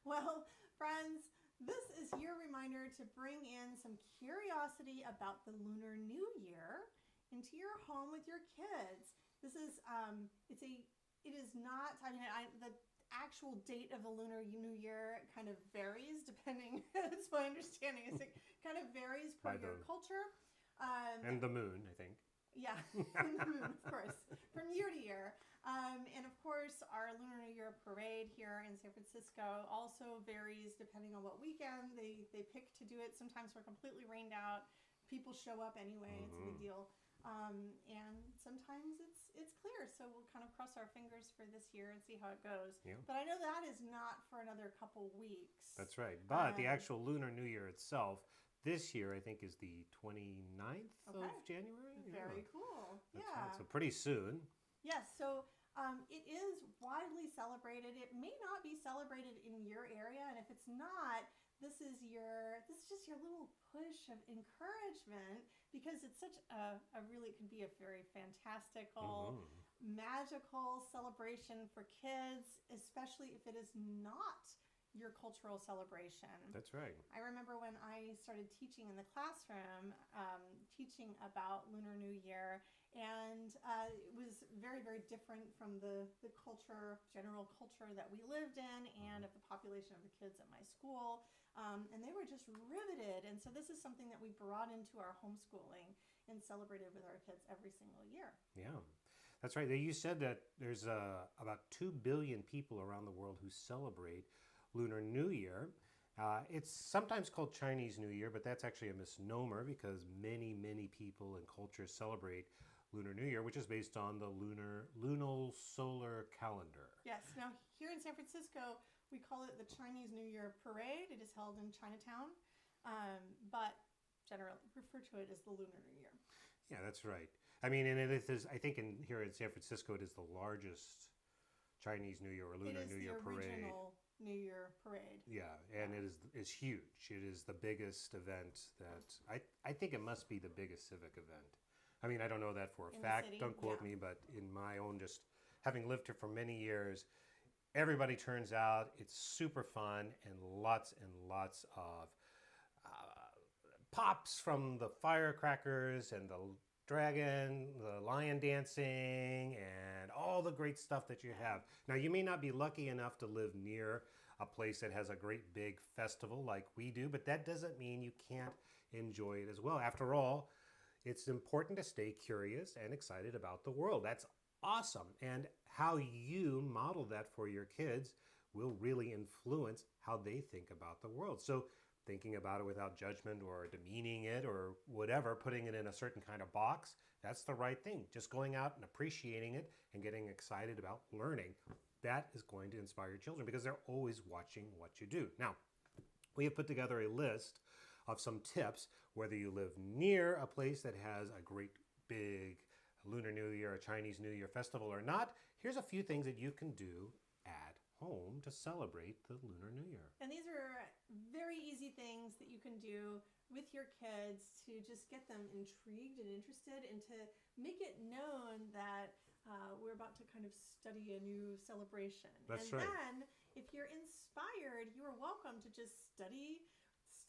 Well, friends, this is your reminder to bring in some curiosity about the Lunar New Year into your home with your kids. This is it is not. I mean, the actual date of the Lunar New Year kind of varies depending. That's my understanding. Is it kind of varies per By your the culture. Um, and the moon, I think. yeah, and the moon, of course, from year to year. And of course, our Lunar New Year parade here in San Francisco also varies depending on what weekend they pick to do it. Sometimes we're completely rained out. People show up anyway. It's a big deal. And sometimes it's clear. So we'll kind of cross our fingers for this year and see how it goes. Yeah, But I know that is not for another couple weeks. that's right. But the actual Lunar New Year itself, this year, I think, is the 29th Okay. of January. Very Yeah, cool. that's Yeah. right. So pretty soon. Yes, so it is widely celebrated. It may not be celebrated in your area, and if it's not, this is just your little push of encouragement because it's such a really it can be a very fantastical, magical celebration for kids, especially if it is not your cultural celebration. That's right. I remember when I started teaching in the classroom, teaching about Lunar New Year, and it was very, very different from the culture, general culture that we lived in, and of the population of the kids at my school. And they were just riveted. And so this is something that we brought into our homeschooling and celebrated with our kids every single year. Yeah, that's right. You said that there's about 2 billion people around the world who celebrate Lunar New Year. It's sometimes called Chinese New Year, but that's actually a misnomer because many, many people and cultures celebrate Lunar New Year, which is based on the lunar solar calendar. Yes. Now, here in San Francisco, we call it the Chinese New Year Parade. It is held in Chinatown, but generally refer to it as the Lunar New Year. Yeah, that's right. I mean, and it is, I think here in San Francisco, it is the largest Chinese New Year or Lunar New Year parade. Original New Year parade. Yeah, and it's huge. It is the biggest event that I think it must be the biggest civic event. I mean, I don't know that for a fact. City, Don't quote yeah. me, but in my own just having lived here for many years, everybody turns out. It's super fun and lots of pops from the firecrackers and the dragon, the lion dancing, and all the great stuff that you have. Now, you may not be lucky enough to live near a place that has a great big festival like we do, but that doesn't mean you can't enjoy it as well. After all, it's important to stay curious and excited about the world. That's awesome. And how you model that for your kids will really influence how they think about the world. So thinking about it without judgment or demeaning it or whatever, putting it in a certain kind of box, that's the right thing. Just going out and appreciating it and getting excited about learning, that is going to inspire your children because they're always watching what you do. Now, we have put together a list of some tips, whether you live near a place that has a great big Lunar New Year, a Chinese New Year festival or not. Here's a few things that you can do at home to celebrate the Lunar New Year. And these are very easy things that you can do with your kids to just get them intrigued and interested and to make it known that we're about to kind of study a new celebration. That's and right. then if you're inspired, you are welcome to just study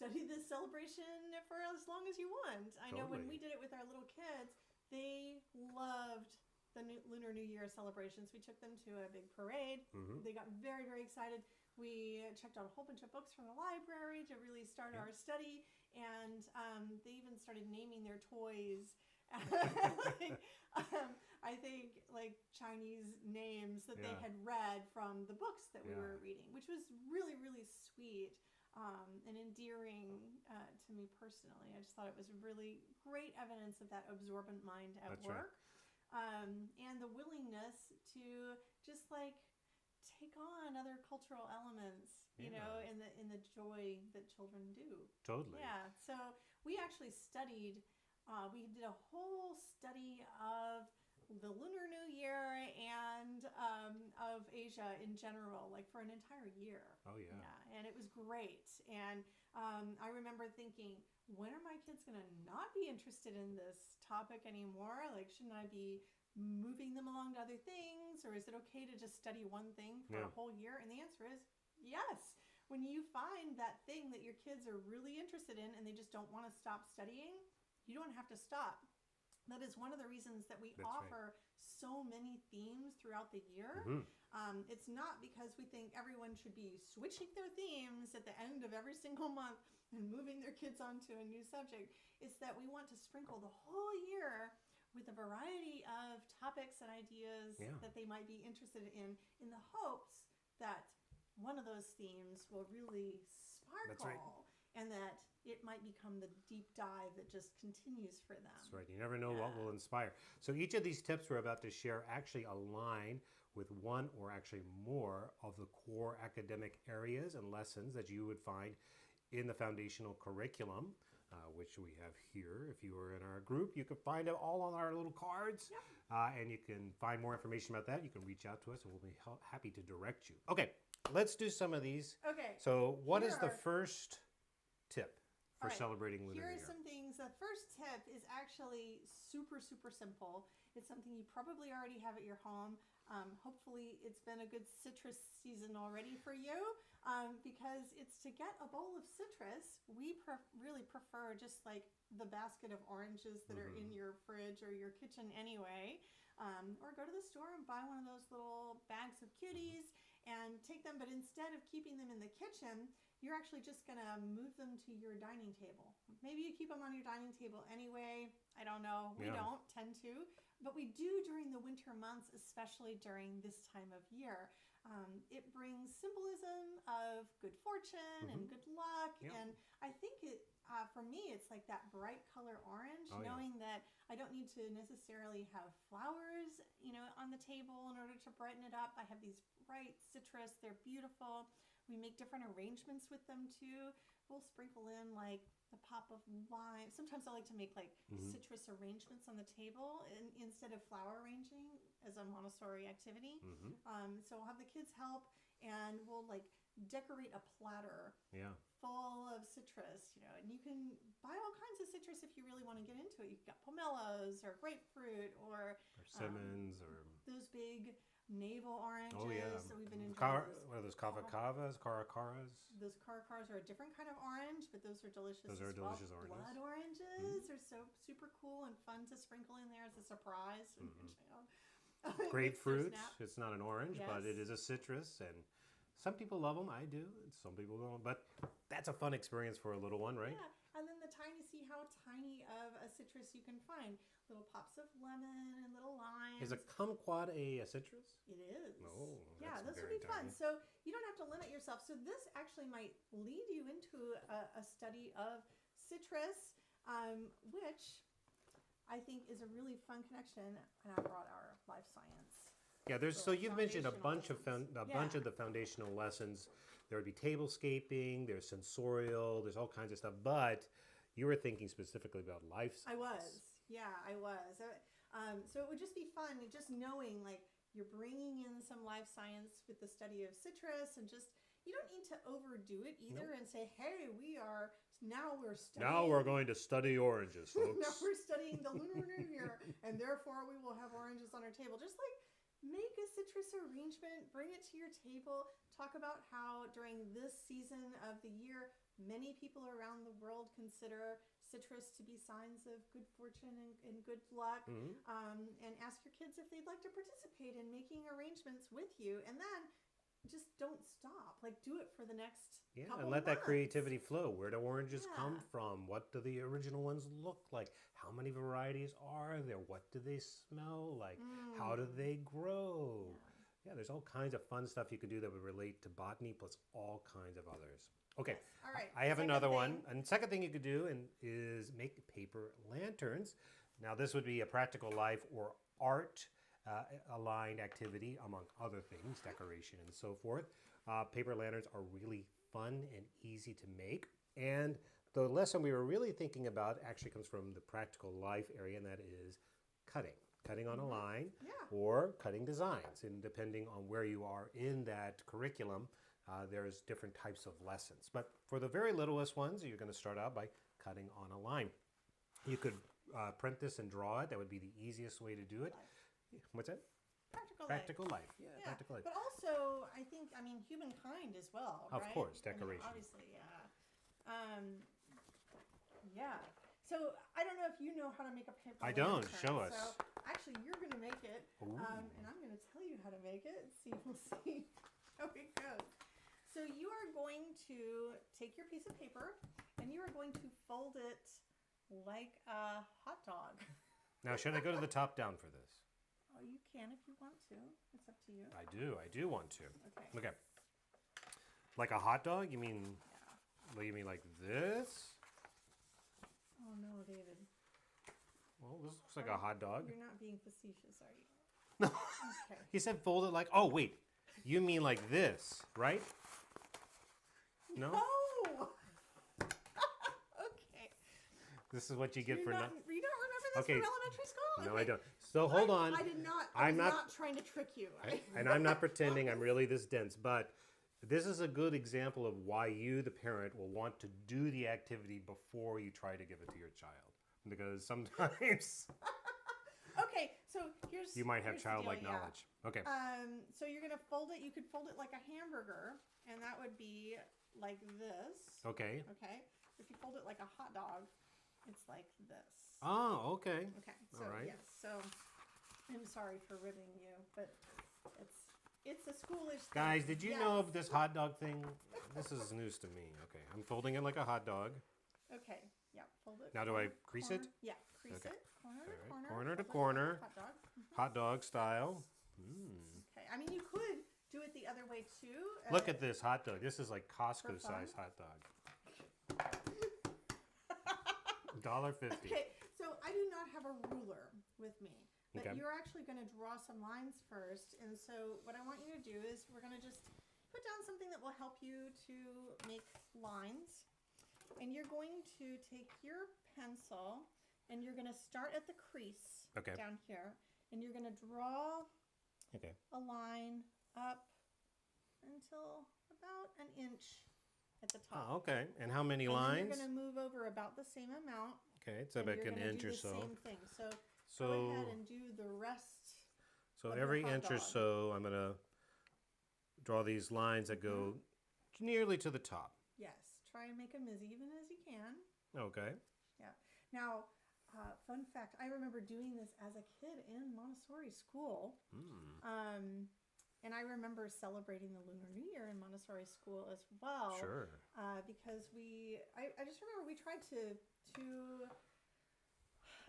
this celebration for as long as you want. I know when Totally. we did it with our little kids, they loved the Lunar New Year celebrations. We took them to a big parade. They got very, very excited. We checked out a whole bunch of books from the library to really start our study, and they even started naming their toys. I think like Chinese names that they had read from the books that we were reading, which was really, really sweet. And endearing to me personally. I just thought it was really great evidence of that absorbent mind at That's work. And the willingness to just like take on other cultural elements, you know, in the joy that children do. Totally. Yeah. So we actually studied. We did a whole study of the Lunar New Year and of Asia in general, like for an entire year. Oh, yeah. Yeah, and it was great. And I remember thinking, when are my kids going to not be interested in this topic anymore? Like, shouldn't I be moving them along to other things? Or is it okay to just study one thing for a whole year? And the answer is yes. when you find that thing that your kids are really interested in and they just don't want to stop studying, you don't have to stop. That is one of the reasons that we That's offer so many themes throughout the year. Mm-hmm. It's not because we think everyone should be switching their themes at the end of every single month and moving their kids onto a new subject. It's that we want to sprinkle the whole year with a variety of topics and ideas that they might be interested in the hopes that one of those themes will really sparkle. That's right. And that it might become the deep dive that just continues for them. That's right. You never know what will inspire. So each of these tips we're about to share actually align with one or actually more of the core academic areas and lessons that you would find in the foundational curriculum, which we have here. If you are in our group, you can find it all on our little cards. Yep. And you can find more information about that. You can reach out to us and we'll be happy to direct you. Okay, let's do some of these. Okay. So what is the first tip for celebrating Lunar New Year? Here are some things. The first tip is actually super, super simple. It's something you probably already have at your home. Hopefully it's been a good citrus season already for you, because it's to get a bowl of citrus. We really prefer just like the basket of oranges that are in your fridge or your kitchen anyway, or go to the store and buy one of those little bags of cuties and take them. But instead of keeping them in the kitchen, you're actually just going to move them to your dining table. Maybe you keep them on your dining table anyway. I don't know. We don't tend to. But we do during the winter months, especially during this time of year. It brings symbolism of good fortune and good luck. And I think for me, it's like that bright color orange, knowing that I don't need to necessarily have flowers, on the table in order to brighten it up. I have these bright citrus. They're beautiful. We make different arrangements with them too. We'll sprinkle in like a pop of lime. Sometimes I like to make like citrus arrangements on the table instead of flower arranging as a Montessori activity. So we'll have the kids help and we'll like decorate a platter full of citrus, and you can buy all kinds of citrus if you really want to get into it. You've got pomelos or grapefruit or persimmons or those big navel oranges. Oh yeah. So we've been enjoying what are those caracaras? Those caracaras are a different kind of orange, but those are delicious. Those are delicious oranges. Blood oranges are so super cool and fun to sprinkle in there as a surprise. Grapefruit. It's not an orange, but it is a citrus, and some people love them. I do. Some people don't. But that's a fun experience for a little one, right? Yeah. And then see how tiny of a citrus you can find. Little pops of lemon and little limes. Is a kumquat a citrus? It is. Oh, yeah, those would be fun. So you don't have to limit yourself. So this actually might lead you into a study of citrus, which I think is a really fun connection. And I brought our life science. Yeah, so you've mentioned a bunch of the foundational lessons. There would be tablescaping, there's sensorial, there's all kinds of stuff, but you were thinking specifically about life science. I was. So it would just be fun, just knowing like you're bringing in some life science with the study of citrus, and just you don't need to overdo it either and say, hey, now we're going to study oranges, folks. Now we're studying the Lunar New Year, and therefore we will have oranges on our table. Just like make a citrus arrangement, bring it to your table, talk about how during this season of the year, many people around the world consider citrus to be signs of good fortune and good luck, and ask your kids if they'd like to participate in making arrangements with you. And then just don't stop. Like, do it for the next couple and let months. that creativity flow. Where do oranges come from? What do the original ones look like? How many varieties are there? What do they smell like? How do they grow? Yeah, there's all kinds of fun stuff you could do that would relate to botany, plus all kinds of others. Okay, all right. I have another one. And the second thing you could do is make paper lanterns. Now, this would be a practical life or art aligned activity, among other things, decoration and so forth. Paper lanterns are really fun and easy to make. And the lesson we were really thinking about actually comes from the practical life area, and that is cutting on a line or cutting designs. And depending on where you are in that curriculum, there's different types of lessons. But for the very littlest ones, you're going to start out by cutting on a line. You could print this and draw it. That would be the easiest way to do it. What's that? Practical life. Yeah, Yeah, practical life. but also I think humankind as well, Of right? course, I mean, decoration. obviously, yeah. Yeah. So I don't know if you know how to make a paper I don't. lantern. Show us. So actually, you're going to make it, and I'm going to tell you how to make it. We'll see how it goes. So you are going to take your piece of paper, and you are going to fold it like a hot dog. Now, should I go to the top down for this? Oh, you can if you want to. It's up to you. I do want to. Okay. Okay. Like a hot dog? You mean? Yeah. You mean like this? Oh no, David. Well, this looks like a hot dog. You're not being facetious, are you? No. Okay. He said fold it like. Oh wait, you mean like this, right? No. No. Okay. This is what you get You for don't not. remember this Okay. from elementary school? No, Okay. I don't. So hold on. I did not. I'm was not- trying to trick you. And I'm not pretending I'm really this dense, but this is a good example of why you, the parent, will want to do the activity before you try to give it to your child. Because sometimes Okay, so here's you might have here's the childlike deal, yeah. knowledge. Okay. So you're gonna fold it. You could fold it like a hamburger, and that would be like this. Okay. Okay. If you fold it like a hot dog, it's like this. Oh, okay. Okay. So All right. yes. So I'm sorry for ribbing you, but it's a schoolish thing. Guys, did you Yes. know of this hot dog thing? This is news to me. Okay. I'm folding it like a hot dog. Okay. Yeah. Fold it. Now do I crease it? Yeah. Crease Okay. it. Corner to All corner. right. Corner to fold it like a corner. Hot dog. Hot dog style. Mm. Okay. I mean, you could do it the other way too. Look at this hot dog. This is like Costco For fun? size hot dog. $1.50. Okay, so I do not have a ruler with me, but Okay. you're actually going to draw some lines first. And so what I want you to do is we're going to just put down something that will help you to make lines. And you're going to take your pencil and you're going to start at the crease down here. And you're going to draw a line up until about an inch at the top. Oh, okay. And how many And then lines? you're going to move over about the same amount. Okay, it's about and an you're inch gonna or do the so. Same thing. So So, go ahead and do the rest. so of every your hot inch or dog. so, I'm gonna draw these lines that go nearly to the top. Yes. Try and make them as even as you can. Okay. Yeah. Now, fun fact: I remember doing this as a kid in Montessori school. And I remember celebrating the Lunar New Year in Montessori school as well. Sure. Because I just remember we tried to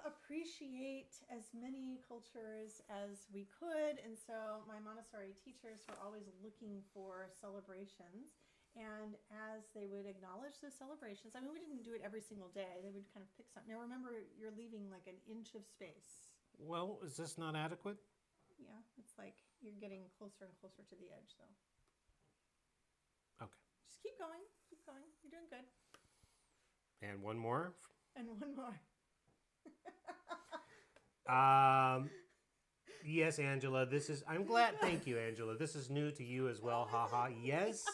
appreciate as many cultures as we could. And so my Montessori teachers were always looking for celebrations. And as they would acknowledge those celebrations, I mean, we didn't do it every single day. They would kind of pick something. Now remember, you're leaving like an inch of space. Well, is this not adequate? Yeah, it's like you're getting closer and closer to the edge, though. Okay. Just keep going. Keep going. You're doing good. And one more. And one more. Yes, Angela. This is. I'm glad. Thank you, Angela. This is new to you as well. Haha. Yes.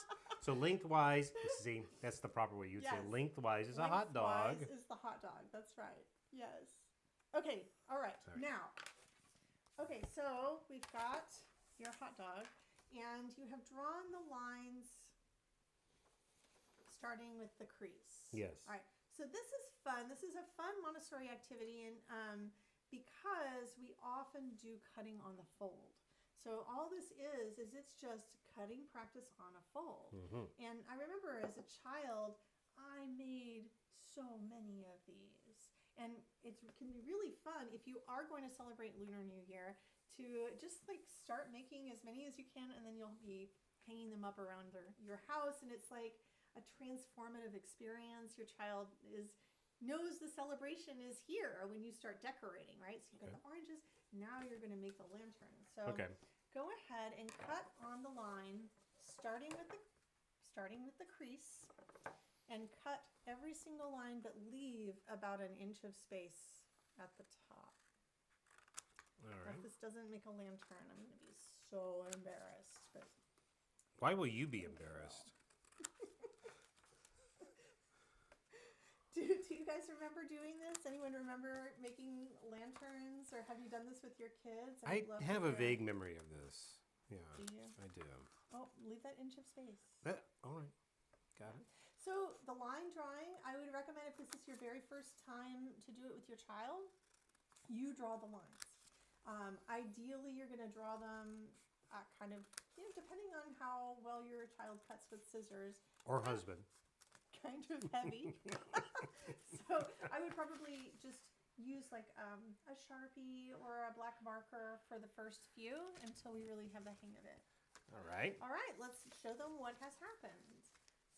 So lengthwise. See, that's the proper way. You'd say Yes. lengthwise is a hot dog. Lengthwise is the hot dog. That's right. Yes. Okay. All right. Sorry. Now. Okay. So we've got your hot dog, and you have drawn the lines starting with the crease. Yes. All right. So this is fun. This is a fun Montessori activity, and because we often do cutting on the fold. So all this is it's just cutting practice on a fold. And I remember as a child, I made so many of these. And it can be really fun if you are going to celebrate Lunar New Year to just like start making as many as you can, and then you'll be hanging them up around your house, and it's like a transformative experience. Your child knows the celebration is here when you start decorating, right? So you've got the oranges. Now you're going to make the lantern. So go ahead and cut on the line, starting with the crease, and cut every single line, but leave about an inch of space at the top. All right. If this doesn't make a lantern, I'm going to be so embarrassed. But Why will you be embarrassed? do you guys remember doing this? Anyone remember making lanterns, or have you done this with your kids? I would love have to a hear. vague memory of this. Yeah, Do you? I do. Oh, leave that inch of space. All right, got it. So the line drawing, I would recommend if this is your very first time to do it with your child, you draw the lines. Ideally, you're going to draw them kind of, depending on how well your child cuts with scissors. Or husband. Kind of heavy. So I would probably just use like a Sharpie or a black marker for the first few until we really have the hang of it. All right. All right, let's show them what has happened.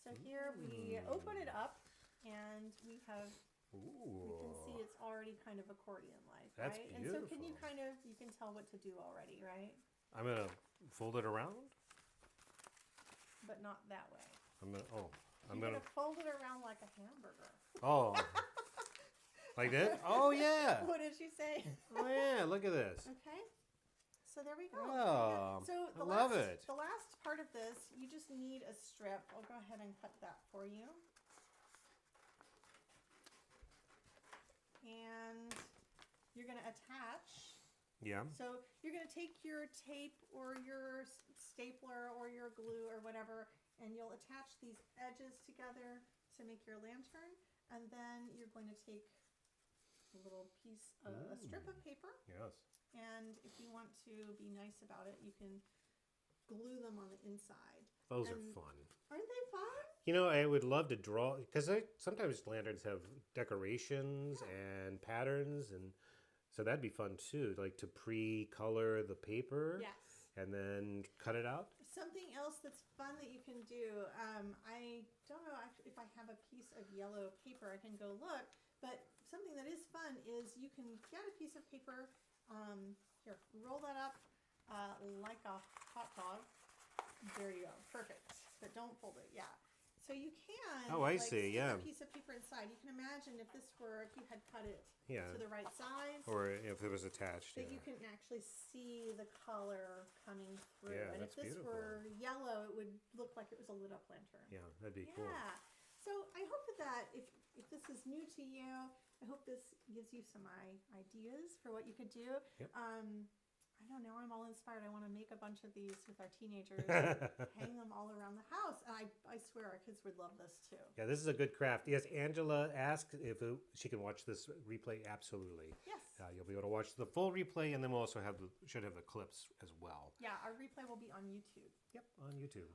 So here we open it up, and we have, we can see it's already kind of accordion-like, That's right? beautiful. And so you can tell what to do already, right? I'm going to fold it around. But not that way. I'm going You're gonna fold it around like a hamburger. Oh. Like this? Oh, yeah. What did she say? Oh, yeah. Look at this. Okay. So there we go. Oh, So I love it. The last part of this, you just need a strip. I'll go ahead and cut that for you. And you're going to attach. Yeah. So you're going to take your tape or your stapler or your glue or whatever, and you'll attach these edges together to make your lantern. And then you're going to take a little piece of a strip of paper. Yes. And if you want to be nice about it, you can glue them on the inside. Those are fun. Aren't they fun? I would love to draw, because sometimes lanterns have decorations and patterns, and so that'd be fun too, like to pre-color the paper. Yes. And then cut it out. Something else that's fun that you can do, I don't know actually if I have a piece of yellow paper, I can go look, but something that is fun is you can get a piece of paper, here, roll that up like a hot dog. There you go, perfect. But don't fold it, yeah. So you can see, stick yeah. a piece of paper inside. You can imagine if you had cut it to the right size. Or if it was attached, that you can actually see the color coming through. Yeah, and that's if this beautiful. were yellow, it would look like it was a lit up lantern. Yeah, that'd be cool. Yeah. So I hope that if this is new to you, I hope this gives you some ideas for what you could do. Yep. I don't know, I'm all inspired. I want to make a bunch of these with our teenagers, hang them all around the house. And I swear our kids would love this too. Yeah, this is a good craft. Yes, Angela asked if she can watch this replay. Absolutely. Yes. You'll be able to watch the full replay, and then we'll also should have the clips as well. Yeah, our replay will be on YouTube. Yep, on YouTube.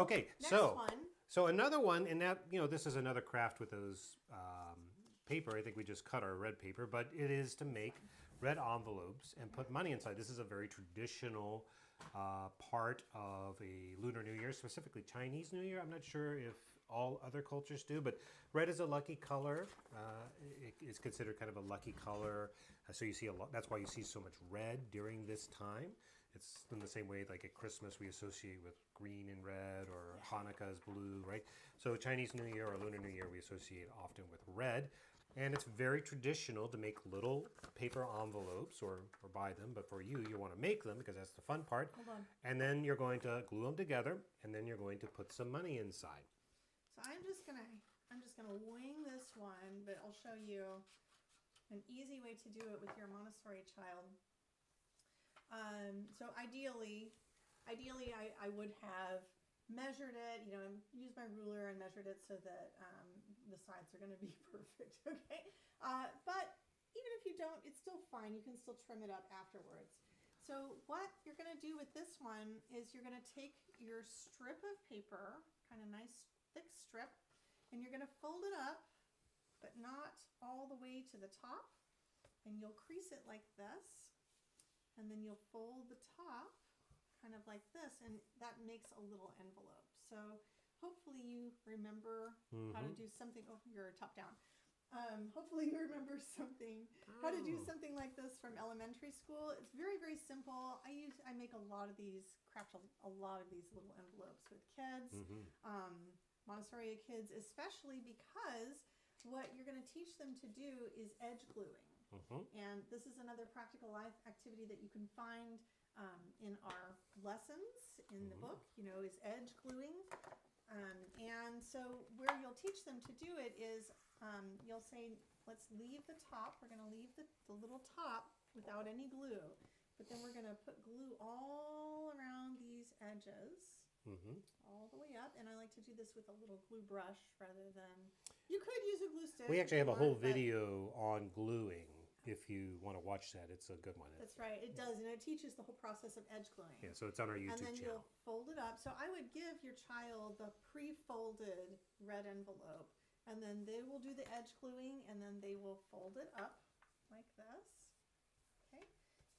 Okay. So next one. So another one, and that this is another craft with those paper. I think we just cut our red paper, but it is to make red envelopes and put money inside. This is a very traditional part of a Lunar New Year, specifically Chinese New Year. I'm not sure if all other cultures do, but red is a lucky color. It's considered kind of a lucky color. So you see a lot. That's why you see so much red during this time. It's in the same way like at Christmas we associate with green and red, or Hanukkah is blue, right? So Chinese New Year or Lunar New Year we associate often with red. And it's very traditional to make little paper envelopes or buy them. But for you want to make them because that's the fun part. Hold on. And then you're going to glue them together, and then you're going to put some money inside. So I'm just gonna wing this one, but I'll show you an easy way to do it with your Montessori child. So ideally I would have measured it, used my ruler and measured it so that the sides are going to be perfect, okay? But even if you don't, it's still fine. You can still trim it up afterwards. So what you're going to do with this one is you're going to take your strip of paper, kind of nice thick strip, and you're going to fold it up, but not all the way to the top. And you'll crease it like this, and then you'll fold the top kind of like this, and that makes a little envelope. So hopefully you remember how to do something. Oh, you're top down. Hopefully you remember how to do something like this from elementary school. It's very, very simple. I make a lot of these, craft a lot of these little envelopes with kids, Montessori kids, especially because what you're going to teach them to do is edge gluing. And this is another practical life activity that you can find in our lessons in the book, is edge gluing. And so where you'll teach them to do it is you'll say, let's leave the top. We're going to leave the little top without any glue. But then we're going to put glue all around these edges, all the way up. And I like to do this with a little glue brush rather than, you could use a glue stick. We actually have a whole video on gluing. If you want to watch that, it's a good one. That's right. It does. And it teaches the whole process of edge gluing. Yeah, so it's on our YouTube channel. And then channel. you'll fold it up. So I would give your child the pre-folded red envelope. And then they will do the edge gluing. And then they will fold it up like this. Okay.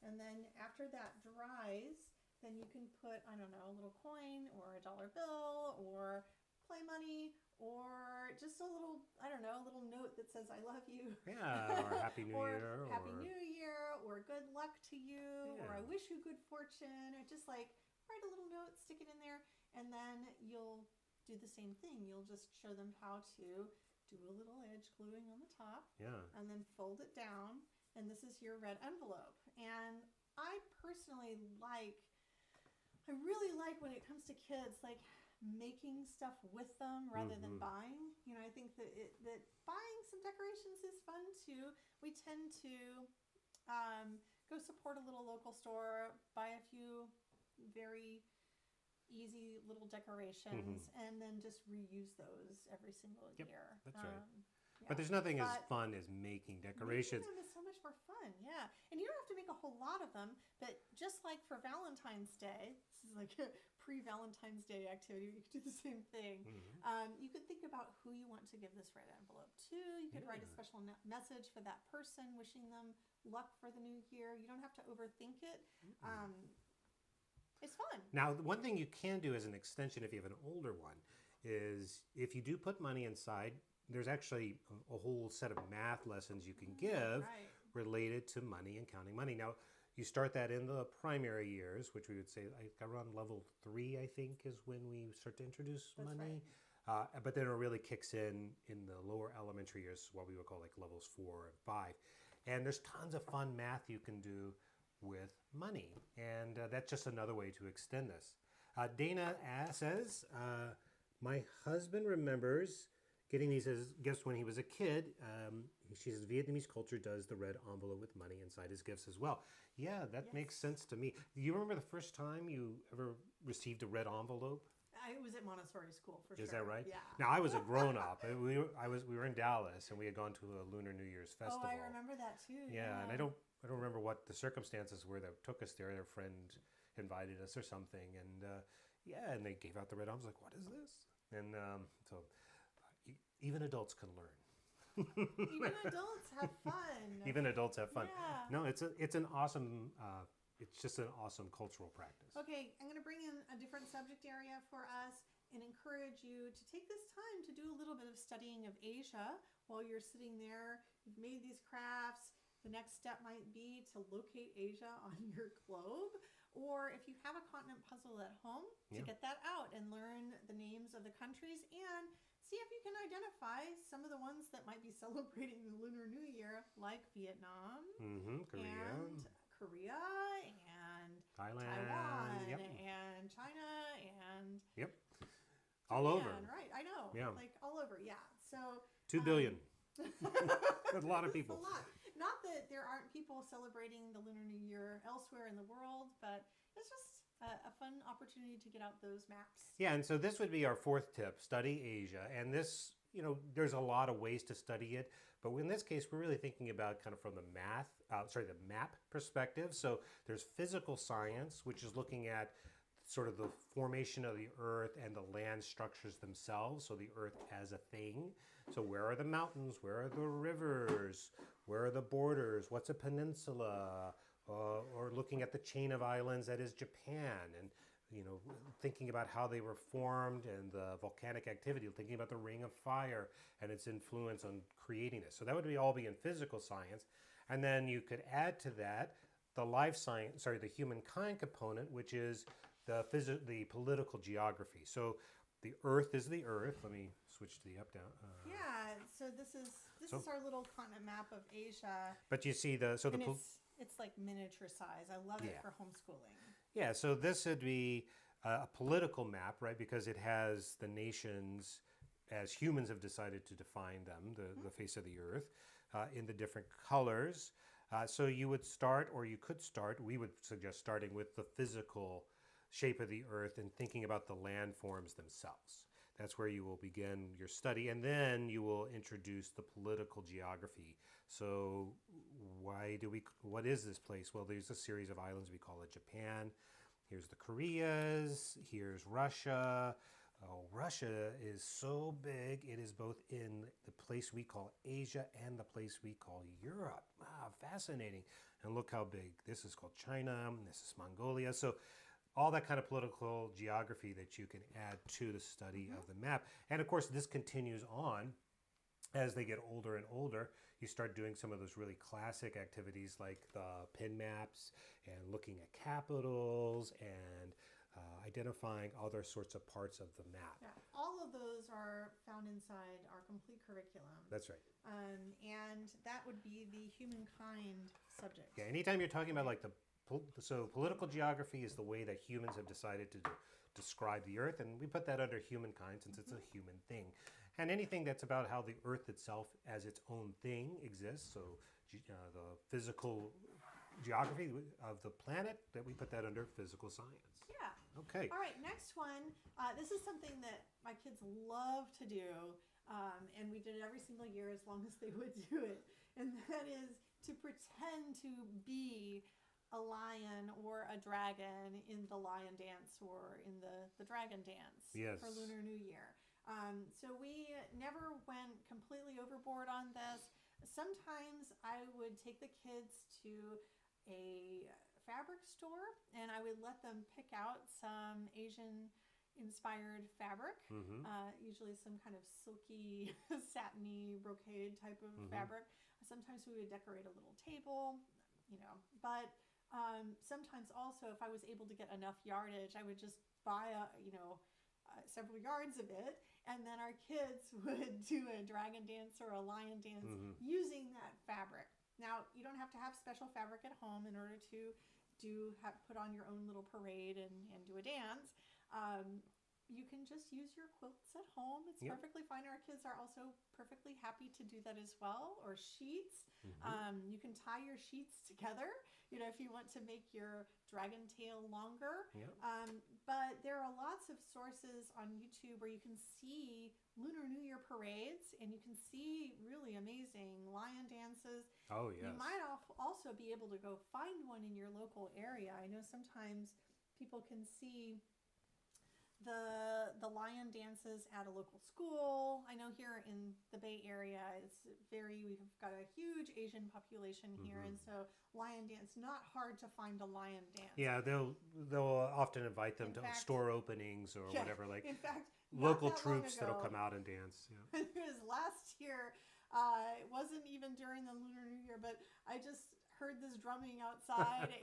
And then after that dries, then you can put, I don't know, a little coin or a dollar bill or play money or just a little, I don't know, a little note that says, I love you. Yeah, or Happy New Year. Or Happy New Year, or good luck to you, or I wish you good fortune, or just like write a little note, stick it in there, and then you'll do the same thing. You'll just show them how to do a little edge gluing on the top, and then fold it down, and this is your red envelope. And I personally I really like when it comes to kids, like making stuff with them rather than buying. You know, I think that that buying some decorations is fun too. We tend to go support a little local store, buy a few very easy little decorations, and then just reuse those every single year. That's right. But there's nothing as fun as making decorations. Making them is so much more fun, yeah. And you don't have to make a whole lot of them, but just like for Valentine's Day, this is like a pre-Valentine's Day activity, you could do the same thing. You could think about who you want to give this red envelope to. You could write a special message for that person, wishing them luck for the new year. You don't have to overthink it. It's fun. Now, one thing you can do as an extension if you have an older one is if you do put money inside, there's actually a whole set of math lessons you can give related to money and counting money. Now, you start that in the primary years, which we would say around level 3, I think, is when we start to introduce money. Right. But then it really kicks in the lower elementary years, what we would call like levels 4 and 5. And there's tons of fun math you can do with money. And that's just another way to extend this. Dana says, my husband remembers getting these as gifts when he was a kid. She says Vietnamese culture does the red envelope with money inside his gifts as well. Yeah, that makes sense to me. Do you remember the first time you ever received a red envelope? I was at Montessori school for sure. Is that right? Yeah. Now I was a grown up. we were in Dallas and we had gone to a Lunar New Year's festival. Oh, I remember that too. Yeah, and I don't remember what the circumstances were that took us there. Their friend invited us or something, and and they gave out the red envelope. I was like, what is this? And so even adults can learn. Even adults have fun. Even adults have fun. Yeah. No, it's an awesome. It's just an awesome cultural practice. Okay, I'm going to bring in a different subject area for us and encourage you to take this time to do a little bit of studying of Asia while you're sitting there. You've made these crafts. The next step might be to locate Asia on your globe. Or if you have a continent puzzle at home, to get that out and learn the names of the countries and see if you can identify some of the ones that might be celebrating the Lunar New Year, like Vietnam, Korea, and Thailand, Taiwan, and China, and all over. Right, I know. Yeah. Like all over, yeah. So 2 billion. That's a lot of people. It's a lot. Not that there aren't people celebrating the Lunar New Year elsewhere in the world, but it's just a fun opportunity to get out those maps. Yeah, and so this would be our 4th tip, study Asia. And this, there's a lot of ways to study it, but in this case, we're really thinking about kind of from the the map perspective. So there's physical science, which is looking at sort of the formation of the earth and the land structures themselves, so the earth as a thing. So where are the mountains? Where are the rivers? Where are the borders? What's a peninsula? Or looking at the chain of islands that is Japan, and thinking about how they were formed and the volcanic activity, thinking about the Ring of Fire and its influence on creating this. So that would all be in physical science. And then you could add to that the the humankind component, which is the political geography. So the Earth is the Earth. Let me switch to the up down. So this is our little continent map of Asia. But you see it's like miniature size. I love it for homeschooling. Yeah, so this would be a political map, right? Because it has the nations as humans have decided to define them, the face of the earth, in the different colors. So you would start, or you could start, we would suggest starting with the physical shape of the earth and thinking about the landforms themselves. That's where you will begin your study, and then you will introduce the political geography. So what is this place? Well, there's a series of islands. We call it Japan. Here's the Koreas. Here's Russia. Oh, Russia is so big. It is both in the place we call Asia and the place we call Europe. Wow, fascinating. And look how big. This is called China. This is Mongolia. So all that kind of political geography that you can add to the study of the map. And of course, this continues on as they get older and older. You start doing some of those really classic activities like the pin maps and looking at capitals and identifying other sorts of parts of the map. Yeah, all of those are found inside our complete curriculum. That's right. And that would be the humankind subject. Yeah, anytime you're talking about like so political geography is the way that humans have decided to describe the earth, and we put that under humankind since it's a human thing. And anything that's about how the earth itself as its own thing exists, so the physical geography of the planet, that we put that under physical science. Yeah. Okay. All right, next one. This is something that my kids love to do, and we did it every single year as long as they would do it. And that is to pretend to be a lion or a dragon in the lion dance or in the dragon dance for Lunar New Year. So we never went completely overboard on this. Sometimes I would take the kids to a fabric store and I would let them pick out some Asian inspired fabric, usually some kind of silky, satiny, brocade type of fabric. Sometimes we would decorate a little table, but sometimes also if I was able to get enough yardage, I would just buy several yards of it, and then our kids would do a dragon dance or a lion dance using that fabric. Now, you don't have to have special fabric at home in order to put on your own little parade and do a dance. You can just use your quilts at home. It's perfectly fine. Our kids are also perfectly happy to do that as well, or sheets. You can tie your sheets together, if you want to make your dragon tail longer. But there are lots of sources on YouTube where you can see Lunar New Year parades, and you can see really amazing lion dances. Oh, yes. You might also be able to go find one in your local area. I know sometimes people can see the lion dances at a local school. I know here in the Bay Area, we've got a huge Asian population here, and so lion dance, not hard to find a lion dance. Yeah, they'll often invite them to store openings or whatever, like in fact, local troops that'll come out and dance. Yeah. It was last year. It wasn't even during the Lunar New Year, but I just heard this drumming outside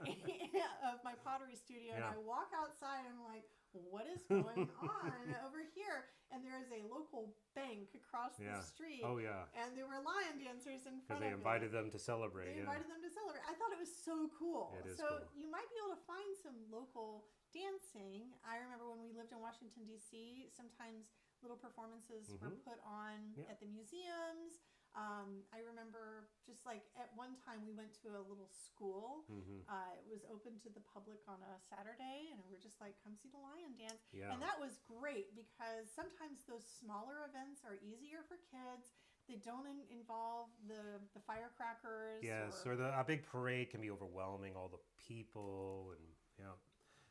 of my pottery studio, and I walk outside and I'm like, what is going on over here? And there is a local bank across the street. Oh, yeah. And there were lion dancers in front of it. Because they invited them to celebrate. They invited them to celebrate. I thought it was so cool. It is cool. cool. You might be able to find some local dancing. I remember when we lived in Washington, D.C., sometimes little performances were put on at the museums. I remember just like at one time we went to a little school. It was open to the public on a Saturday, and we were just like, come see the lion dance. And that was great because sometimes those smaller events are easier for kids. They don't involve the firecrackers. Yes, or a big parade can be overwhelming, all the people.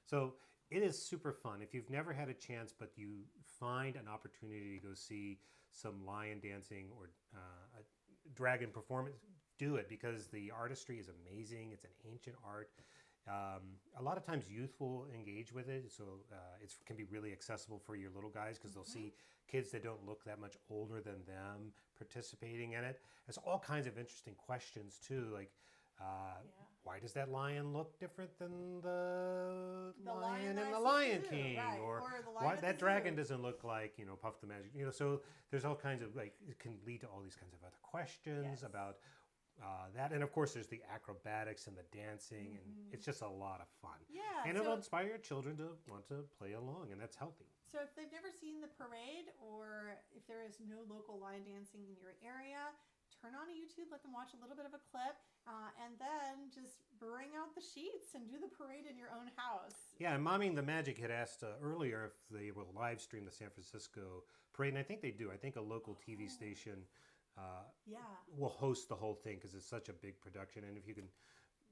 So it is super fun. If you've never had a chance, but you find an opportunity to go see some lion dancing or a dragon performance, do it, because the artistry is amazing. It's an ancient art. A lot of times youth will engage with it, so it can be really accessible for your little guys because they'll see kids that don't look that much older than them participating in it. There's all kinds of interesting questions too, like why does that lion look different than the lion in the Lion King? Right. Or the why that dragon doesn't look like, Puff the Magic. So there's all kinds of, like, it can lead to all these kinds of other questions about that. And of course, there's the acrobatics and the dancing, and it's just a lot of fun. Yeah. And it'll inspire your children to want to play along, and that's healthy. So if they've never seen the parade, or if there is there's no local lion dancing in your area, turn on a YouTube, let them watch a little bit of a clip, and then just bring out the sheets and do the parade in your own house. Yeah, and Momming the Magic had asked earlier if they will live stream the San Francisco parade, and I think they do. I think a local TV station Yeah. will host the whole thing because it's such a big production. And if you can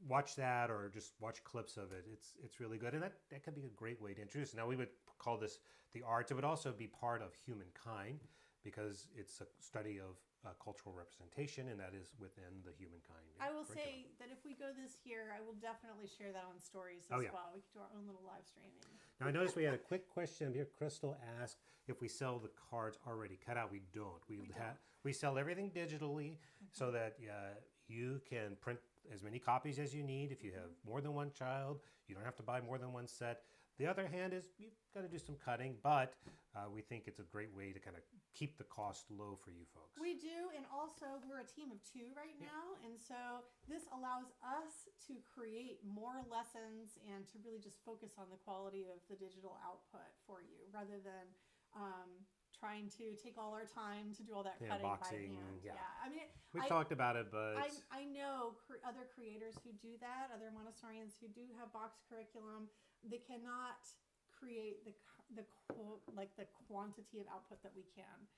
watch that or just watch clips of it, it's really good. And that could be a great way to introduce. Now, we would call this the arts. It would also be part of humankind because it's a study of cultural representation, and that is within the humankind. I will curriculum. say that if we go this year, I will definitely share that on stories as well. We could do our own little live streaming. Now, I noticed we had a quick question here. Crystal asked if we sell the cards already cut out. We don't. We sell everything digitally so that you can print as many copies as you need. If you have more than one child, you don't have to buy more than one set. The other hand is you've got to do some cutting, but we think it's a great way to kind of keep the cost low for you folks. We do, and also we're a team of 2 right now, and so this allows us to create more lessons and to really just focus on the quality of the digital output for you rather than trying to take all our time to do all that cutting boxing, by hand. yeah. I mean, We've talked about it, but I know other creators who do that, other Montessorians who do have box curriculum. They cannot create the quantity of output that we can.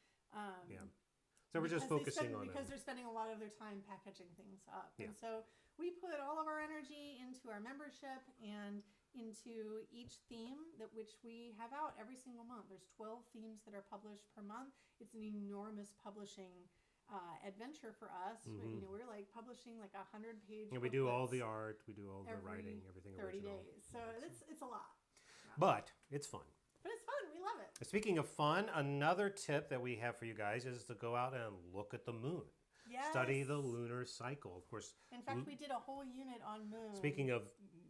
So we're just focusing on because they're spending a lot of their time packaging things up. Yeah. And so we put all of our energy into our membership and into each theme which we have out every single month. There's 12 themes that are published per month. It's an enormous publishing adventure for us. Mm-hmm. We're like publishing like 100-page. And we do all the art, we do all the writing, everything 30 original. days. So it's a lot. But it's fun. But it's fun. We love it. Speaking of fun, another tip that we have for you guys is to go out and look at the moon. Yes. Study the lunar cycle. Of course. In fact, we did a whole unit on moon. Speaking of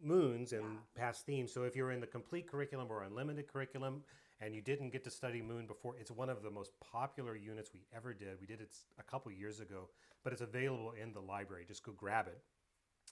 moons and past themes, so if you're in the complete curriculum or unlimited curriculum and you didn't get to study moon before, it's one of the most popular units we ever did. We did it a couple years ago, but it's available in the library. Just go grab it.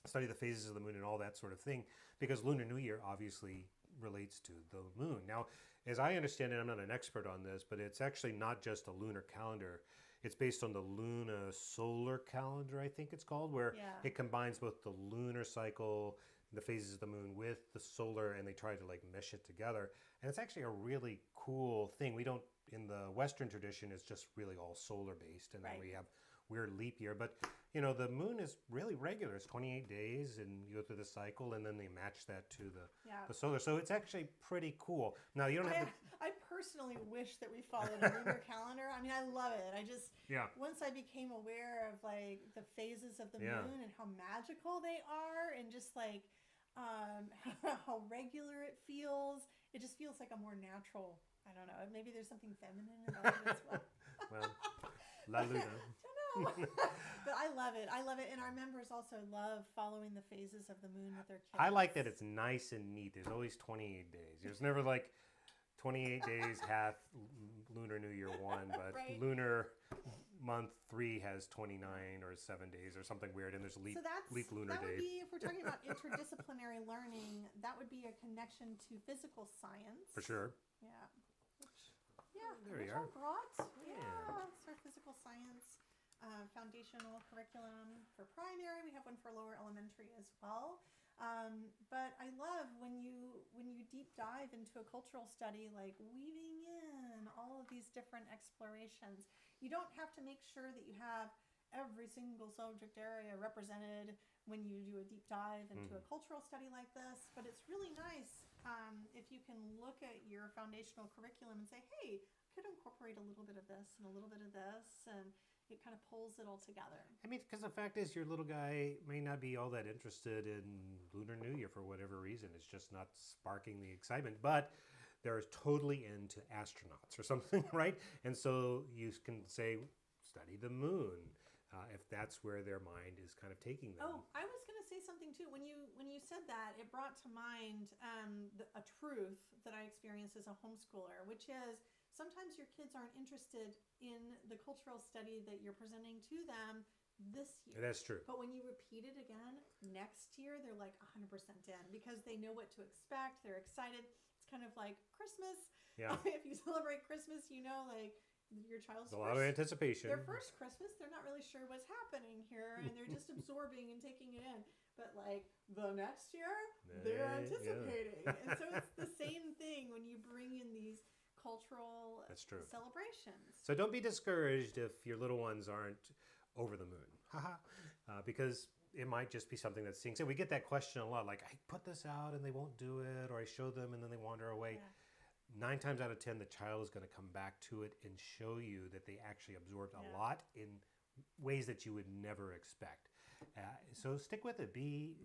Study the phases of the moon and all that sort of thing, because Lunar New Year obviously relates to the moon. Now, as I understand it, I'm not an expert on this, but it's actually not just a lunar calendar. It's based on the Luna solar calendar, I think it's called, where it combines both the lunar cycle, the phases of the moon with the solar, and they try to like mesh it together. And it's actually a really cool thing. We don't, in the Western tradition, it's just really all solar based, and then we have weird leap year. But the moon is really regular. It's 28 days, and you go through the cycle, and then they match that to the solar. So it's actually pretty cool. Now you don't have to. I personally wish that we followed a lunar calendar. I mean, I love it. I just once I became aware of like the phases of the moon and how magical they are, and just like how regular it feels. It just feels like a more natural. I don't know. Maybe there's something feminine about it as well. Well, La Luna. But I love it. I love it. And our members also love following the phases of the moon with their kids. I like that it's nice and neat. There's always 28 days. There's never like 28 days hath Lunar New Year 1, but Lunar month 3 has 29 or 7 days or something weird, and there's leap lunar that would days. be, if we're talking about interdisciplinary learning, that would be a connection to physical science. For sure. Yeah. There you are. are. Brought. It's our physical science foundational curriculum for primary. We have one for lower elementary as well. But I love when you deep dive into a cultural study, like weaving in all of these different explorations. You don't have to make sure that you have every single subject area represented when you do a deep dive into a cultural study like this. But it's really nice if you can look at your foundational curriculum and say, hey, I could incorporate a little bit of this and a little bit of this, and it kind of pulls it all together. I mean, because the fact is, your little guy may not be all that interested in Lunar New Year for whatever reason. It's just not sparking the excitement. But they're totally into astronauts or something, right? And so you can say, study the moon, if that's where their mind is kind of taking them. Oh, I was going to say something too. When you said that, it brought to mind a truth that I experienced as a homeschooler, which is sometimes your kids aren't interested in the cultural study that you're presenting to them this year. That's true. But when you repeat it again next year, they're like 100% in because they know what to expect. They're excited. It's kind of like Christmas. Yeah. If you celebrate Christmas, like your child's a lot of anticipation. their first Christmas, they're not really sure what's happening here, and they're just absorbing and taking it in. But like the next year, they're anticipating, and so it's the same thing when you bring in these cultural That's true. celebrations. So don't be discouraged if your little ones aren't over the moon, because it might just be something that sinks in. We get that question a lot, like I put this out and they won't do it, or I show them and then they wander away. Yeah. 9 times out of 10, the child is going to come back to it and show you that they actually absorbed a lot in ways that you would never expect. So stick with it. Be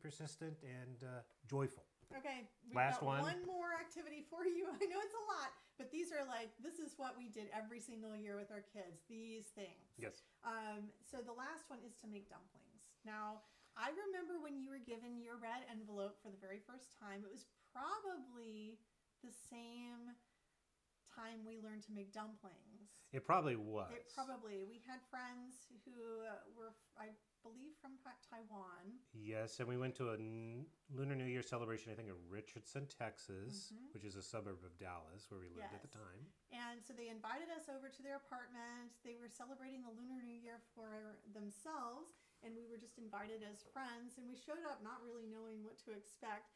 persistent and joyful. Okay, we've Last got one. one more activity for you. I know it's a lot, but these are like, this is what we did every single year with our kids, these things. Yes. So the last one is to make dumplings. Now, I remember when you were given your red envelope for the very first time, it was probably the same time we learned to make dumplings. It probably was. We had friends who were, I believe, from Taiwan. Yes, and we went to a Lunar New Year celebration, I think, in Richardson, Texas, which is a suburb of Dallas, where we lived at the time. And so they invited us over to their apartment. They were celebrating the Lunar New Year for themselves, and we were just invited as friends. And we showed up not really knowing what to expect.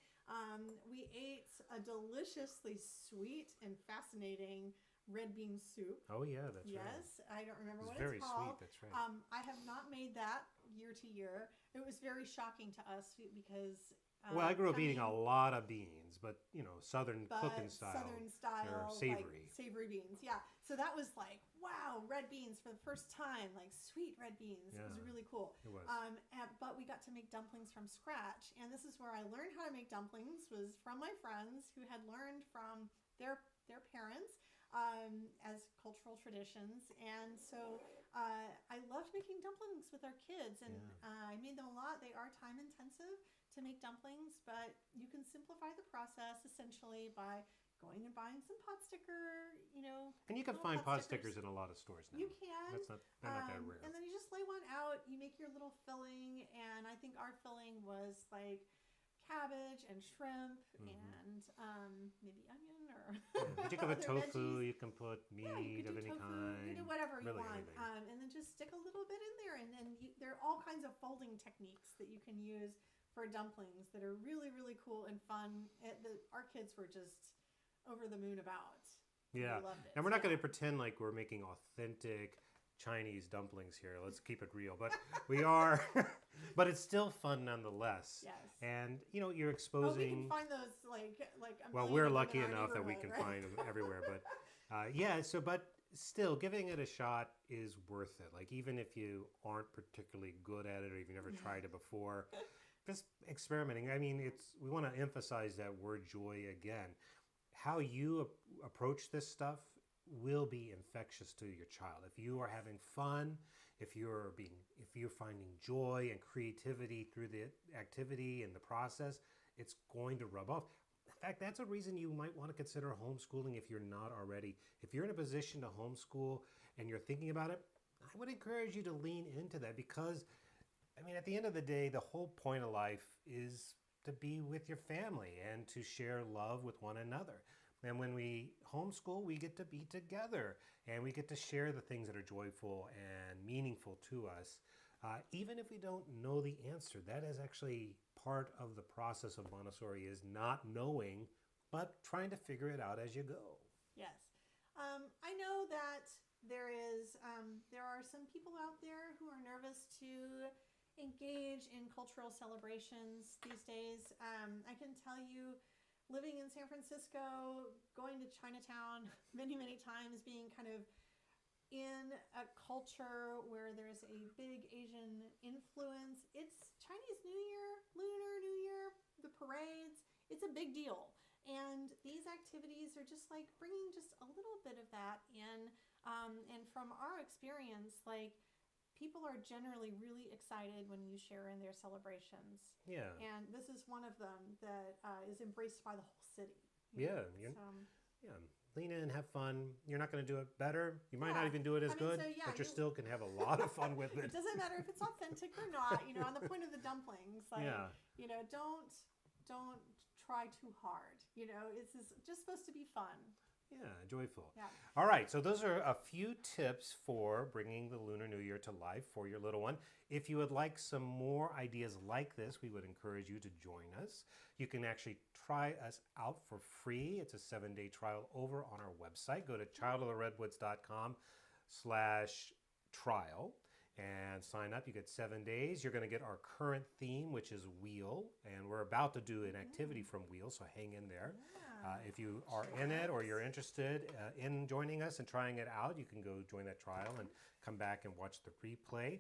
We ate a deliciously sweet and fascinating red bean soup. Oh yeah, that's right. Yes, I don't remember what very it's called. sweet. That's right. I have not made that year to year. It was very shocking to us because. Well, I grew up eating a lot of beans, but Southern cooking style. Southern style, or savory. like savory beans. Yeah. So that was like, wow, red beans for the first time, like sweet red beans. Yeah. It was really cool. It was. But we got to make dumplings from scratch, and this is where I learned how to make dumplings. Was from my friends who had learned from their parents. As cultural traditions, and so I loved making dumplings with our kids, and I made them a lot. They are time intensive to make dumplings, but you can simplify the process essentially by going and buying some pot sticker, And you can find pot stickers in a lot of stores now. You can. They're not that rare. And then you just lay one out. You make your little filling, and I think our filling was like cabbage and shrimp and maybe onion or But you can put tofu, veggies. you can put meat of any kind. You do whatever you really want, anything. and then just stick a little bit in there, and then there are all kinds of folding techniques that you can use for dumplings that are really, really cool and fun. Our kids were just over the moon about. Yeah, they loved it. and we're not going to pretend like we're making authentic Chinese dumplings here. Let's keep it real, but we are. But it's still fun nonetheless. Yes. And you're exposing. Oh, we can find those like. Well, we're lucky enough that we can find them everywhere. But but still, giving it a shot is worth it. Like even if you aren't particularly good at it, or you've never tried it before, just experimenting. I mean, we want to emphasize that word joy again. How you approach this stuff will be infectious to your child. If you are having fun, if you're finding joy and creativity through the activity and the process, it's going to rub off. In fact, that's a reason you might want to consider homeschooling if you're not already. If you're in a position to homeschool and you're thinking about it, I would encourage you to lean into that because, I mean, at the end of the day, the whole point of life is to be with your family and to share love with one another. And when we homeschool, we get to be together and we get to share the things that are joyful and meaningful to us. Even if we don't know the answer, that is actually part of the process of Montessori, is not knowing, but trying to figure it out as you go. Yes. I know that there are some people out there who are nervous to engage in cultural celebrations these days. I can tell you, living in San Francisco, going to Chinatown many, many times, being kind of in a culture where there's a big Asian influence, it's Chinese New Year, Lunar New Year, the parades, it's a big deal. And these activities are just like bringing just a little bit of that in. And from our experience, like, people are generally really excited when you share in their celebrations. Yeah. And this is one of them that is embraced by the whole city. Yeah. Lean in, have fun. You're not going to do it better. You might not even do it as good, but you still can have a lot of fun with it. It doesn't matter if it's authentic or not. On the point of the dumplings, like, don't try too hard. It's just supposed to be fun. Yeah, joyful. Yeah. All right, so those are a few tips for bringing the Lunar New Year to life for your little one. If you would like some more ideas like this, we would encourage you to join us. You can actually try us out for free. It's a 7-day trial over on our website. Go to childoftheredwoods.com/trial and sign up. You get 7 days. You're going to get our current theme, which is wheel, and we're about to do an activity from wheel, so hang in there. If you are in it or you're interested in joining us and trying it out, you can go join that trial and come back and watch the replay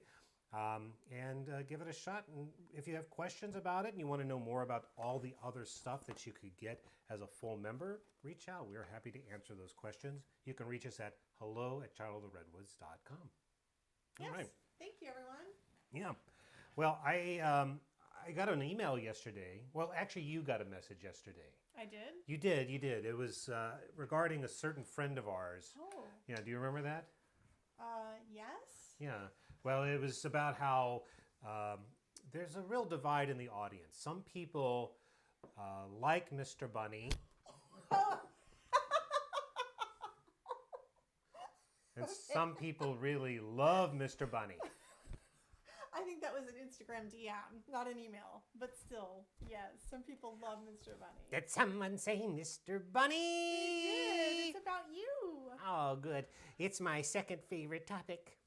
and give it a shot. And if you have questions about it and you want to know more about all the other stuff that you could get as a full member, reach out. We're happy to answer those questions. You can reach us at hello@childoftheredwoods.com. Yes. All right. Thank you, everyone. Yeah. Well, I got an email yesterday. Well, actually, you got a message yesterday. I did? You did. It was regarding a certain friend of ours. Oh. Yeah, do you remember that? Yes? Yeah. Well, it was about how there's a real divide in the audience. Some people like Mr. Bunny. And some people really love Mr. Bunny. I think that was an Instagram DM, not an email. But still, yes, some people love Mr. Bunny. Did someone say Mr. Bunny? They did. It's about you. Oh, good. It's my second favorite topic.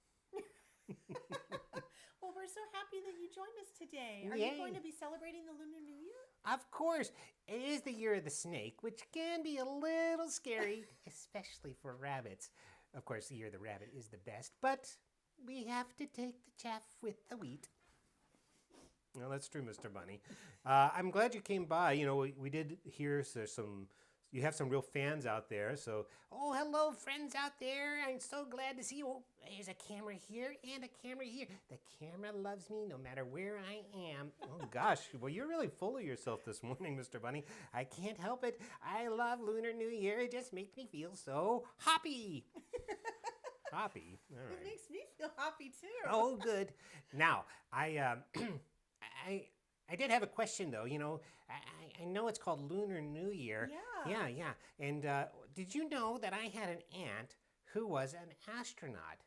Well, we're so happy that you joined us today. Are Yay. you going to be celebrating the Lunar New Year? Of course, it is the year of the snake, which can be a little scary, especially for rabbits. Of course, the year of the rabbit is the best, but we have to take the chaff with the wheat. Well, that's true, Mr. Bunny. I'm glad you came by. You know, we did hear you have some real fans out there. So, oh, hello, friends out there. I'm so glad to see you. Oh, there's a camera here and a camera here. The camera loves me no matter where I am. Oh, gosh. Well, you're really full of yourself this morning, Mr. Bunny. I can't help it. I love Lunar New Year. It just makes me feel so happy. Happy. All right. It makes me feel happy too. Oh, good. Now, I did have a question though. You know, I know it's called Lunar New Year. Yeah. And did you know that I had an aunt who was an astronaut?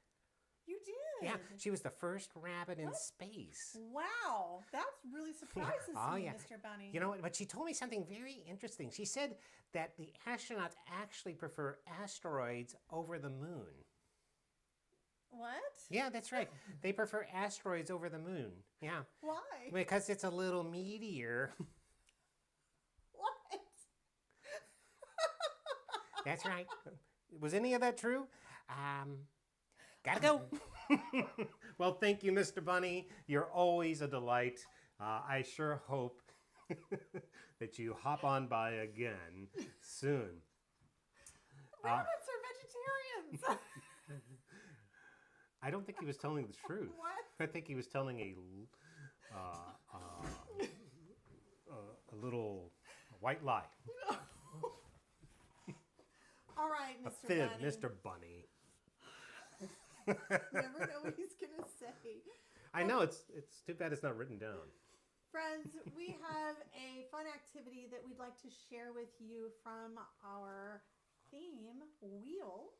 You did? Yeah, she was the first rabbit in space. Wow, that really surprises me, Mr. Bunny. You know what? But she told me something very interesting. She said that the astronauts actually prefer asteroids over the moon. What? Yeah, that's right. They prefer asteroids over the moon. Yeah. Why? Because it's a little meteor. What? That's right. Was any of that true? Gotta go. Well, thank you, Mr. Bunny. You're always a delight. I sure hope that you hop on by again soon. Rabbits are vegetarians. I don't think he was telling the truth. What? I think he was telling a little white lie. All right, Mr. A fib, Bunny. Mr. Bunny. Never know what he's going to say. I know, it's too bad it's not written down. Friends, we have a fun activity that we'd like to share with you from our theme, Wheel.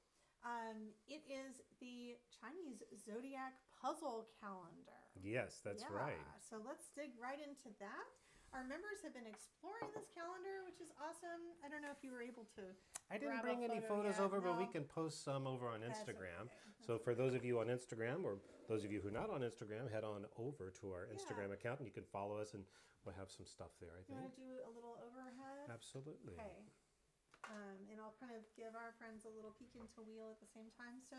It is the Chinese zodiac puzzle calendar. Yes, that's right. So let's dig right into that. Our members have been exploring this calendar, which is awesome. I don't know if you were able to. I didn't bring any photos over, but we can post some over on Instagram. Okay. So for those of you on Instagram, or those of you who are not on Instagram, head on over to our Instagram account and you can follow us, and we'll have some stuff there, I You think. want to do a little overhead? Absolutely. Okay. And I'll kind of give our friends a little peek into Wheel at the same time. So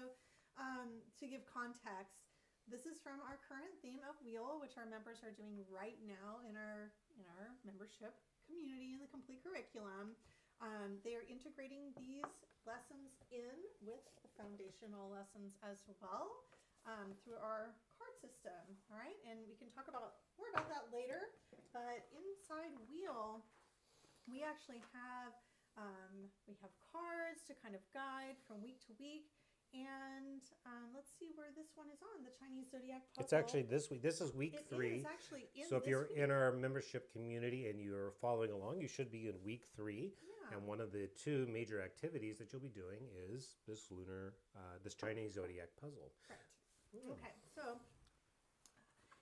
to give context, this is from our current theme of Wheel, which our members are doing right now in our membership community in the complete curriculum. They are integrating these lessons in with the foundational lessons as well through our card system. All right, and we can talk more about that later. But inside Wheel, we actually have cards to kind of guide from week to week, and let's see where this one is on, the Chinese zodiac puzzle. It's actually this week. This is week 3. It is actually in So if this you're week. in our membership community and you're following along, you should be in week 3. Yeah. And one of the 2 major activities that you'll be doing is this this Chinese zodiac puzzle. Correct. Okay, so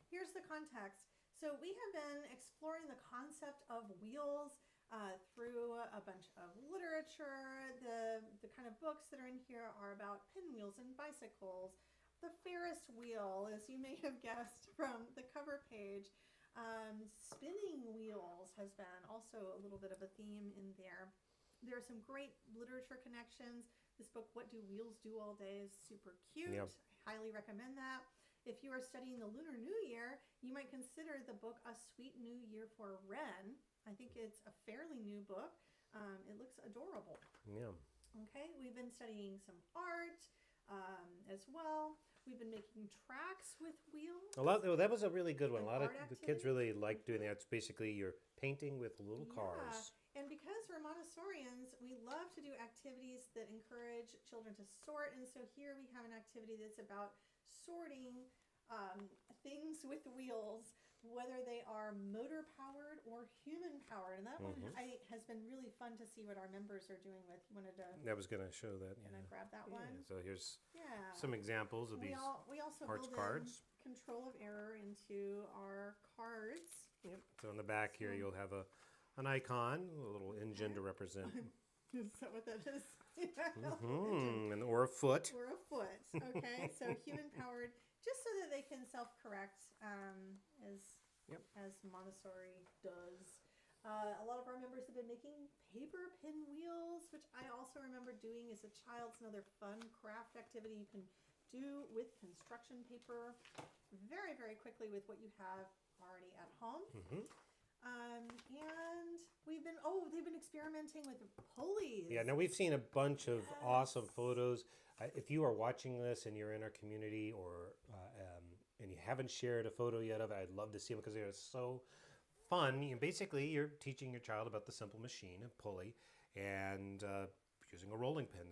here's the context. So we have been exploring the concept of wheels through a bunch of literature. The kind of books that are in here are about pinwheels and bicycles. The Ferris wheel, as you may have guessed from the cover page. Spinning wheels has been also a little bit of a theme in there. There are some great literature connections. This book, What Do Wheels Do All Day, is super cute. Yep. I highly recommend that. If you are studying the Lunar New Year, you might consider the book A Sweet New Year for Wren. I think it's a fairly new book. It looks adorable. Yeah. Okay, we've been studying some art as well. We've been making tracks with wheels. That was a really good one. An A lot of art the kids activity. really like doing that. It's basically you're painting with little cars. And because we're Montessorians, we love to do activities that encourage children to sort. And so here we have an activity that's about sorting things with wheels, whether they are motor powered or human powered. And that one has been really fun to see what our members are doing with. You wanted to? I was going to show that. Can I grab that one? So here's Yeah. some examples of these We also parts build cards. in control of error into our cards. Yep. So on the back here, you'll have an icon, a little engine to represent. Is that what that is? Or a foot. Or a foot. Okay, so human powered, just so that they can self-correct as Montessori does. A lot of our members have been making paper pinwheels, which I also remember doing as a child. It's another fun craft activity you can do with construction paper very, very quickly with what you have already at home. And they've been experimenting with pulleys. Yeah, now we've seen a bunch of awesome photos. If you are watching this and you're in our community and you haven't shared a photo yet of it, I'd love to see them because they're so fun. Basically, you're teaching your child about the simple machine, a pulley, and using a rolling pin.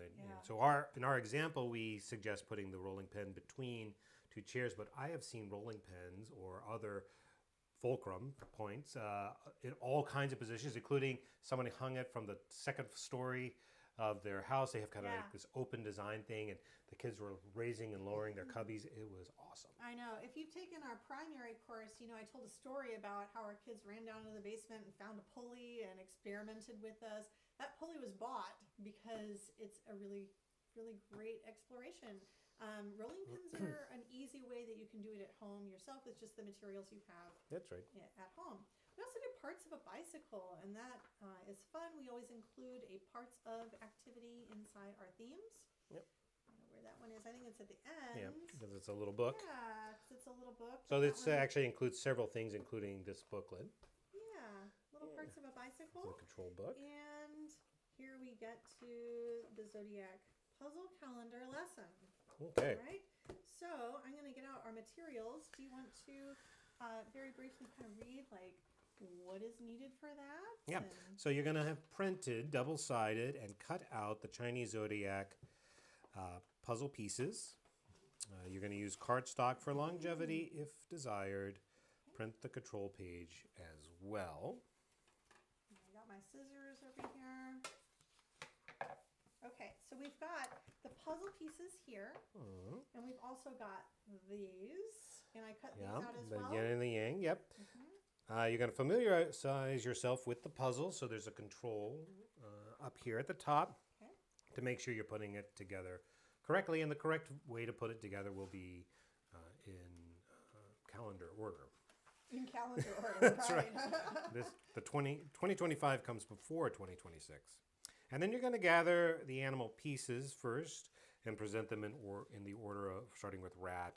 So in our example, we suggest putting the rolling pin between 2 chairs, but I have seen rolling pins or other fulcrum points in all kinds of positions, including someone hung it from the 2nd story of their house. They have kind of like this open design thing, and the kids were raising and lowering their cubbies. It was awesome. I know. If you've taken our primary course, I told a story about how our kids ran down to the basement and found a pulley and experimented with us. That pulley was bought because it's a really, really great exploration. Rolling pins are an easy way that you can do it at home yourself with just the materials you have. That's right. At home. We also do parts of a bicycle, and that is fun. We always include a parts of activity inside our themes. Yep. I don't know where that one is. I think it's at the end. Yeah, because it's a little book. Yeah, because it's a little book. So this actually includes several things, including this booklet. Yeah, little parts of a bicycle. It's a control book. And here we get to the zodiac puzzle calendar lesson. Okay. All right. So I'm going to get out our materials. Do you want to very briefly kind of read what is needed for that? Yeah. So you're going to have printed, double-sided, and cut out the Chinese zodiac puzzle pieces. You're going to use cardstock for longevity if desired. Print the control page as well. I got my scissors over here. Okay, so we've got the puzzle pieces here, and we've also got these, and I cut these out as well. The yin and the yang, yep. You're going to familiarize yourself with the puzzle, so there's a control up here at the top to make sure you're putting it together correctly, and the correct way to put it together will be in calendar order. In calendar order, That's right. The 2025 comes before 2026. And then you're going to gather the animal pieces first and present them in the order of starting with rat,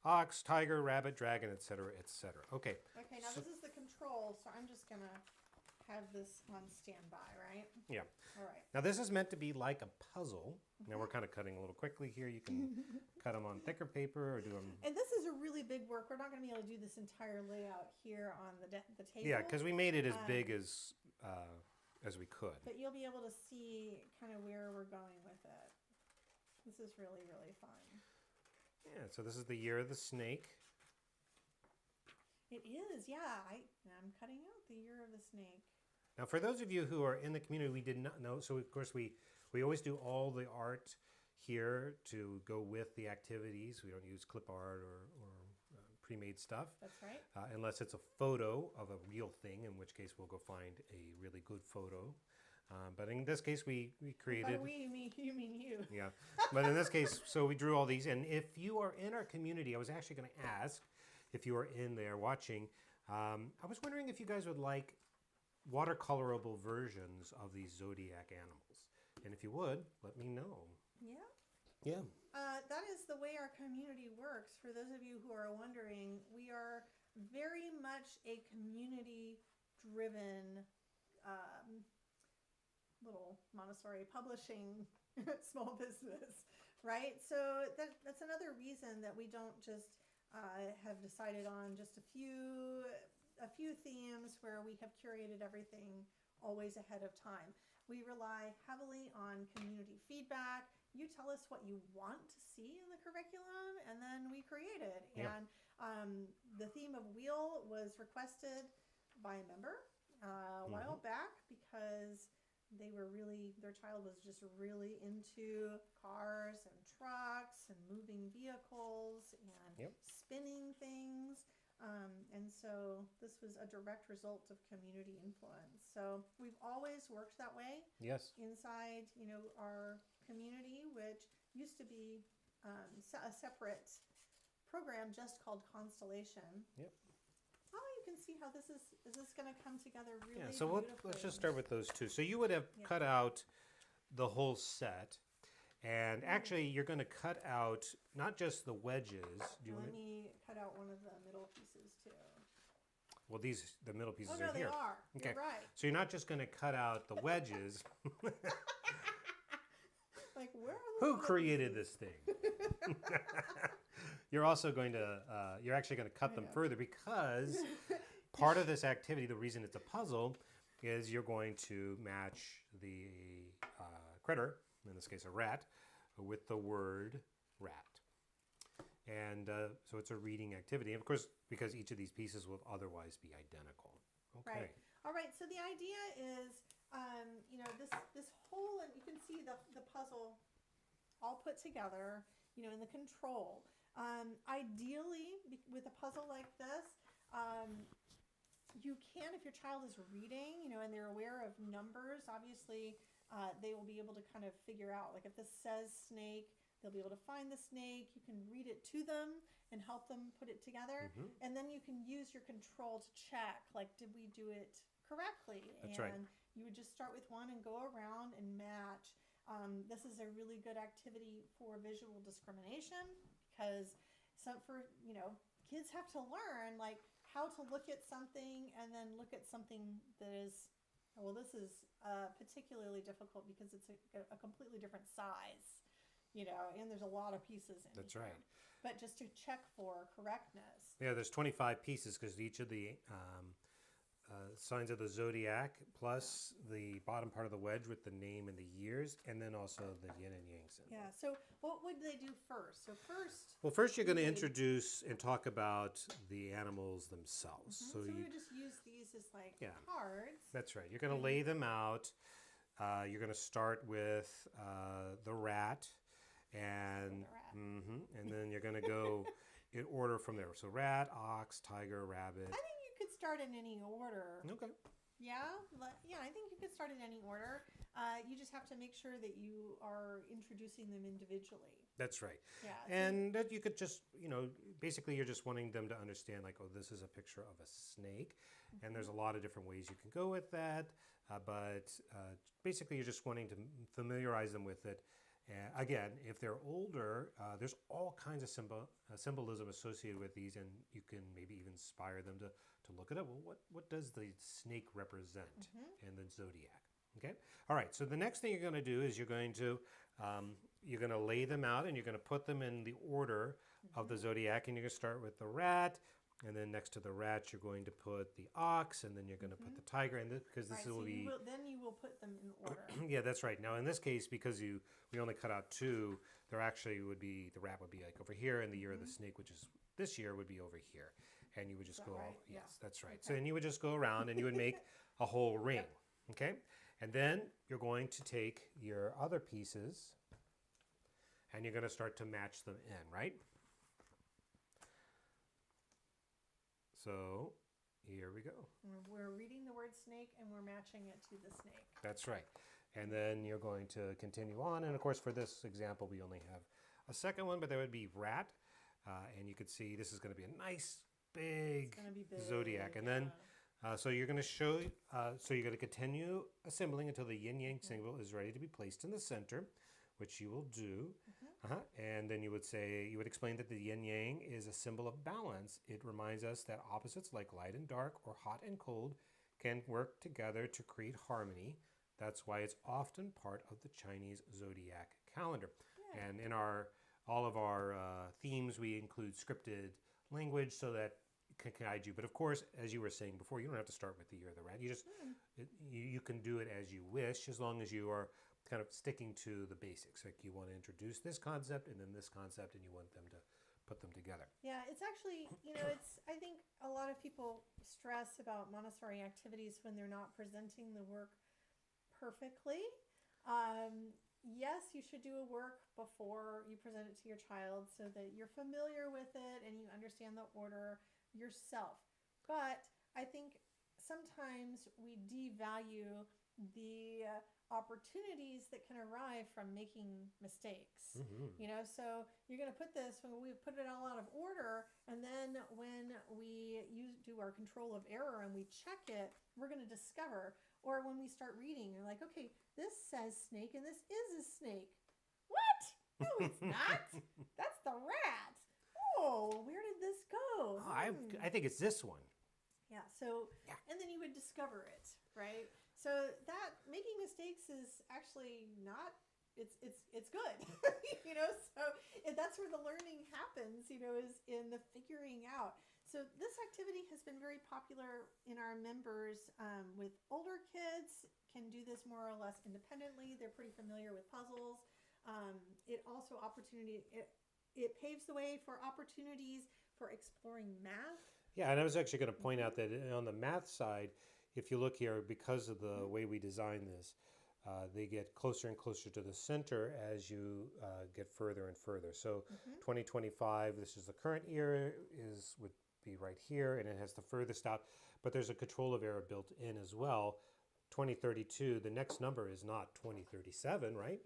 ox, tiger, rabbit, dragon, etc., etc. Okay. Okay, now this is the control, so I'm just going to have this on standby, right? Yeah. All right. Now this is meant to be like a puzzle. Now we're kind of cutting a little quickly here. You can cut them on thicker paper or do them. And this is a really big work. We're not going to be able to do this entire layout here on the table. Yeah, because we made it as big as we could. But you'll be able to see kind of where we're going with it. This is really, really fun. right, so this is the year of the snake. It is, yeah. I'm cutting out the year of the snake. Now, for those of you who are in the community, we did not know. So, of course, we always do all the art here to go with the activities. We don't use clip art or pre-made stuff. That's right. Unless it's a photo of a real thing, in which case we'll go find a really good photo. But in this case, we created... By we, you mean you. Yeah. But in this case, so we drew all these. And if you are in our community, I was actually going to ask if you are in there watching, I was wondering if you guys would like watercolorable versions of these zodiac animals. And if you would, let me know. Yeah. Yeah. That is the way our community works. For those of you who are wondering, we are very much a community-driven little Montessori publishing small business, right? So that's another reason that we don't just have decided on just a few themes where we have curated everything always ahead of time. We rely heavily on community feedback. You tell us what you want to see in the curriculum, and then we create it. Yeah. And the theme of wheel was requested by a member a while back because their child was just really into cars and trucks and moving vehicles and spinning things. And so this was a direct result of community influence. So we've always worked that way. Yes. Inside, our community, which used to be a separate program just called Constellation. Yep. Oh, you can see how this is this going to come together really Yeah, so beautifully. let's just start with those two. So you would have cut out the whole set. And actually, you're going to cut out not just the wedges. Let me cut out one of the middle pieces too. Well, the middle pieces Oh, no, are here. they are. Okay. You're right. So you're not just going to cut out the wedges. Like, where are the Who middle created pieces? this thing? You're also going to, you're actually going to cut them further because part of this activity, the reason it's a puzzle, is you're going to match the critter, in this case a rat, with the word rat. And so it's a reading activity. And of course, because each of these pieces will otherwise be identical. Okay. Right. All right. So the idea is, this whole, and you can see the puzzle all put together, in the control. Ideally, with a puzzle like this, you can, if your child is reading, and they're aware of numbers, obviously, they will be able to kind of figure out, like if this says snake, they'll be able to find the snake. You can read it to them and help them put it together. And then you can use your control to check, like, did we do it correctly? That's and right. You would just start with one and go around and match. This is a really good activity for visual discrimination because kids have to learn, like, how to look at something and then look at something that is, well, this is particularly difficult because it's a completely different size, and there's a lot of pieces in That's here. right. But just to check for correctness. Yeah, there's 25 pieces because each of the signs of the zodiac plus the bottom part of the wedge with the name and the years, and then also the yin and yang symbol. Yeah, so what would they do first? Well, first you're going to introduce and talk about the animals themselves. So we would just use these as like cards. That's right. You're going to lay them out. You're going to start with the rat, and and then you're going to go in order from there. So rat, ox, tiger, rabbit. I think you could start in any order. Okay. Yeah, I think you could start in any order. You just have to make sure that you are introducing them individually. That's right. Yeah. And that you could just, basically you're just wanting them to understand, like, oh, this is a picture of a snake. And there's a lot of different ways you can go with that. But basically you're just wanting to familiarize them with it. Again, if they're older, there's all kinds of symbolism associated with these, and you can maybe even inspire them to look it up. Well, what does the snake represent in the zodiac? Okay. All right. So the next thing you're going to do is you're going to lay them out, and you're going to put them in the order of the zodiac, and you're going to start with the rat, And then next to the rat, you're going to put the ox, and then you're going to put the tiger, and because this Right, will so be. then you will put them in order. Yeah, that's right. Now in this case, because we only cut out two, there actually would be the rat would be like over here, and the year of the snake, which is this year, would be over here, and you would just go. Right? Yes, Yeah. that's right. Okay. So then you would just go around, and you would make a whole ring. Okay, and then you're going to take your other pieces, and you're going to start to match them in, right? So here we go. We're reading the word snake and we're matching it to the snake. That's right. And then you're going to continue on. And of course, for this example, we only have a second one, but there would be rat. And you could see this is going to be a nice big, zodiac. And then, so you're going to show, so you're going to continue assembling until the yin-yang symbol is ready to be placed in the center, which you will do. And then you would explain that the yin-yang is a symbol of balance. It reminds us that opposites like light and dark or hot and cold can work together to create harmony. That's why it's often part of the Chinese zodiac calendar. Yeah. And in all of our themes, we include scripted language so that it can guide you. But of course, as you were saying before, you don't have to start with the year of the rat. You just you can do it as you wish, as long as you are kind of sticking to the basics. Like you want to introduce this concept and then this concept, and you want them to put them together. Yeah, it's actually, I think a lot of people stress about Montessori activities when they're not presenting the work perfectly. Yes, you should do a work before you present it to your child so that you're familiar with it and you understand the order yourself. But I think sometimes we devalue the opportunities that can arrive from making mistakes. So you're going to put this, when we put it all out of order, and then when we do our control of error and we check it, we're going to discover. Or when we start reading, you're like, okay, this says snake and this is a snake. What? No, it's not. That's the rat. Oh, where did this go? Oh, I think it's this one. Yeah, and then you would discover it, right? So that making mistakes is actually not, it's good, so that's where the learning happens, is in the figuring out. So this activity has been very popular in our members with older kids, can do this more or less independently. They're pretty familiar with puzzles. It also it paves the way for opportunities for exploring math. Yeah, and I was actually going to point out that on the math side, if you look here, because of the way we design this, they get closer and closer to the center as you get further and further. So 2025, this is the current year, would be right here, and it has the furthest out. But there's a control of error built in as well. 2032, the next number is not 2037, right?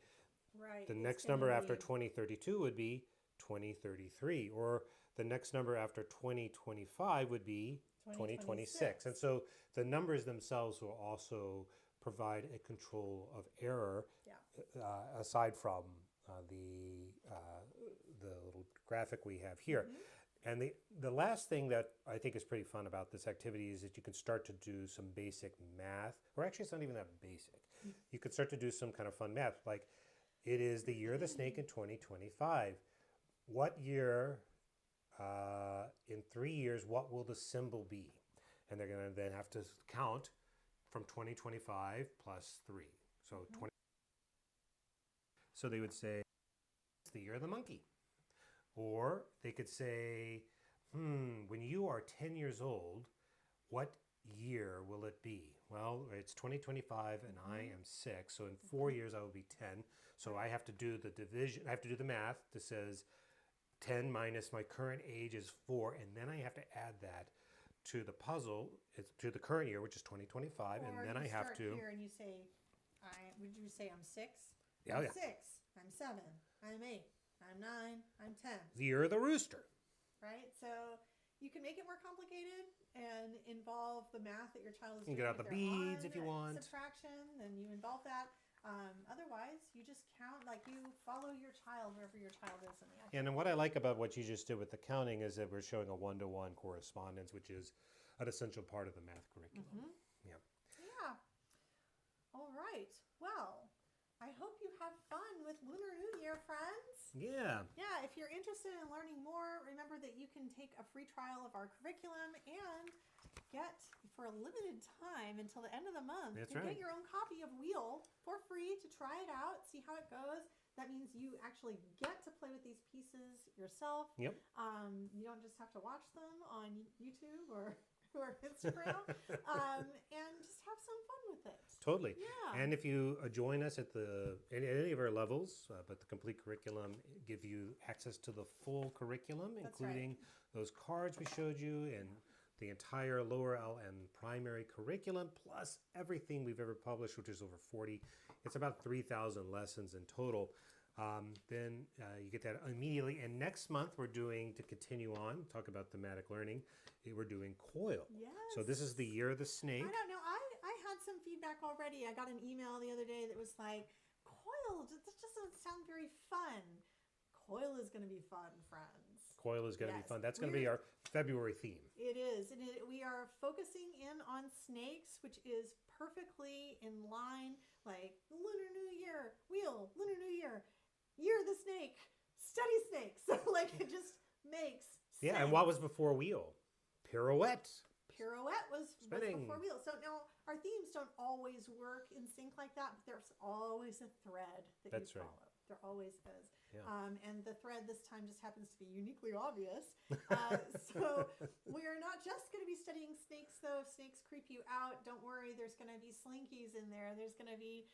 Right. The next number after 2032 would be 2033, or the next number after 2025 would be 2026. And so the numbers themselves will also provide a control of error, aside from the little graphic we have here. And the last thing that I think is pretty fun about this activity is that you can start to do some basic math, or actually it's not even that basic. You could start to do some kind of fun math, like it is the year of the snake in 2025. What year, in 3 years, what will the symbol be? And they're going to then have to count from 2025 plus 3. So 20. So they would say, it's the year of the monkey. Or they could say, when you are 10 years old, what year will it be? Well, it's 2025 and I am 6. So in 4 years, I will be 10. So I have to do the division. I have to do the math that says 10 minus my current age is 4. And then I have to add that to the puzzle, to the current year, which is 2025. Or and then I have to. Here and you say, would you say I'm 6? Yeah, I'm 6. I'm 7. I'm 8. I'm 9. I'm 10. The year of the rooster. Right? So you can make it more complicated and involve the math that your child is doing. You can get out the beads if you want. Subtraction, then you involve that. Otherwise, you just count, like you follow your child wherever your child is in the activity. And then what I like about what you just did with the counting is that we're showing a one-to-one correspondence, which is an essential part of the math curriculum. Yeah. All right. Well, I hope you have fun with Lunar New Year, friends. Yeah. Yeah, if you're interested in learning more, remember that you can take a free trial of our curriculum and get, for a limited time until the end of the month, That's get right. your own copy of Wheel for free to try it out, see how it goes. That means you actually get to play with these pieces yourself. Yep. You don't just have to watch them on YouTube or Instagram, and just have some fun with it. Totally. Yeah. And if you join us at any of our levels, but the complete curriculum give you access to the full curriculum, That's including those cards we showed you and the entire lower L and primary curriculum, plus everything we've ever published, which is over 40. It's about 3,000 lessons in total. Then you get that immediately. And next month we're doing, to continue on, talk about thematic learning, we're doing COIL. Yes. So this is the year of the snake. I don't know. I had some feedback already. I got an email the other day that was like, COIL, that just doesn't sound very fun. COIL is going to be fun, friends. COIL is going to be Yes. fun. That's going to be our February theme. It is. And we are focusing in on snakes, which is perfectly in line, like Lunar New Year, Wheel, Lunar New Year, Year of the Snake, study snakes. So like it just makes sense. Yeah, and what was before wheel? Pirouette. Pirouette was Spinning. before Wheel. So now our themes don't always work in sync like that, but there's always a thread that That's you right. follow. There always is. Yeah. And the thread this time just happens to be uniquely obvious. So we're not just going to be studying snakes, though. If snakes creep you out, don't worry. There's going to be slinkies in there. There's going to be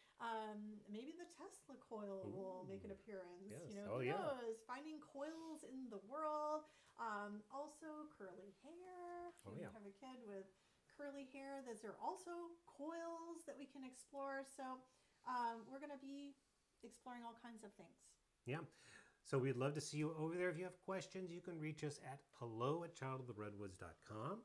maybe the Tesla coil will make an appearance. Yes. You know, Oh, who yeah. knows? Finding coils in the world. Also, curly hair. Oh, If you yeah. have a kid with curly hair, those are also coils that we can explore. So we're going to be exploring all kinds of things. Yeah. So we'd love to see you over there. If you have questions, you can reach us at hello@childoftheredwoods.com.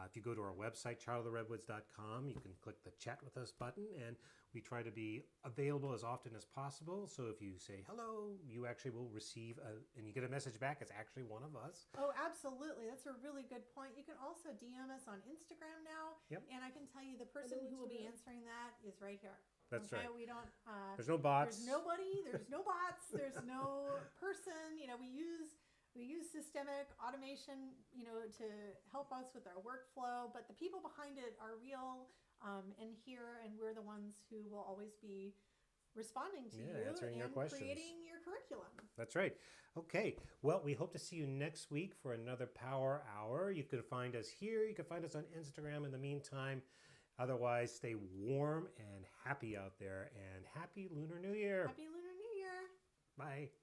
If you go to our website, childoftheredwoods.com, you can click the chat with us button, and we try to be available as often as possible. So if you say hello, you actually will receive and you get a message back. It's actually one of us. Oh, absolutely. That's a really good point. You can also DM us on Instagram now. Yep. And I can tell you the person who will be answering that is right here. That's right. We don't. There's no bots. There's nobody. There's no bots. There's no person. You know, we use systemic automation, you know, to help us with our workflow. But the people behind it are real and here, and we're the ones who will always be responding to you answering your and questions. creating your curriculum. That's right. Okay. Well, we hope to see you next week for another Power Hour. You can find us here. You can find us on Instagram in the meantime. Otherwise, stay warm and happy out there, and happy Lunar New Year. Happy Lunar New Year. Bye.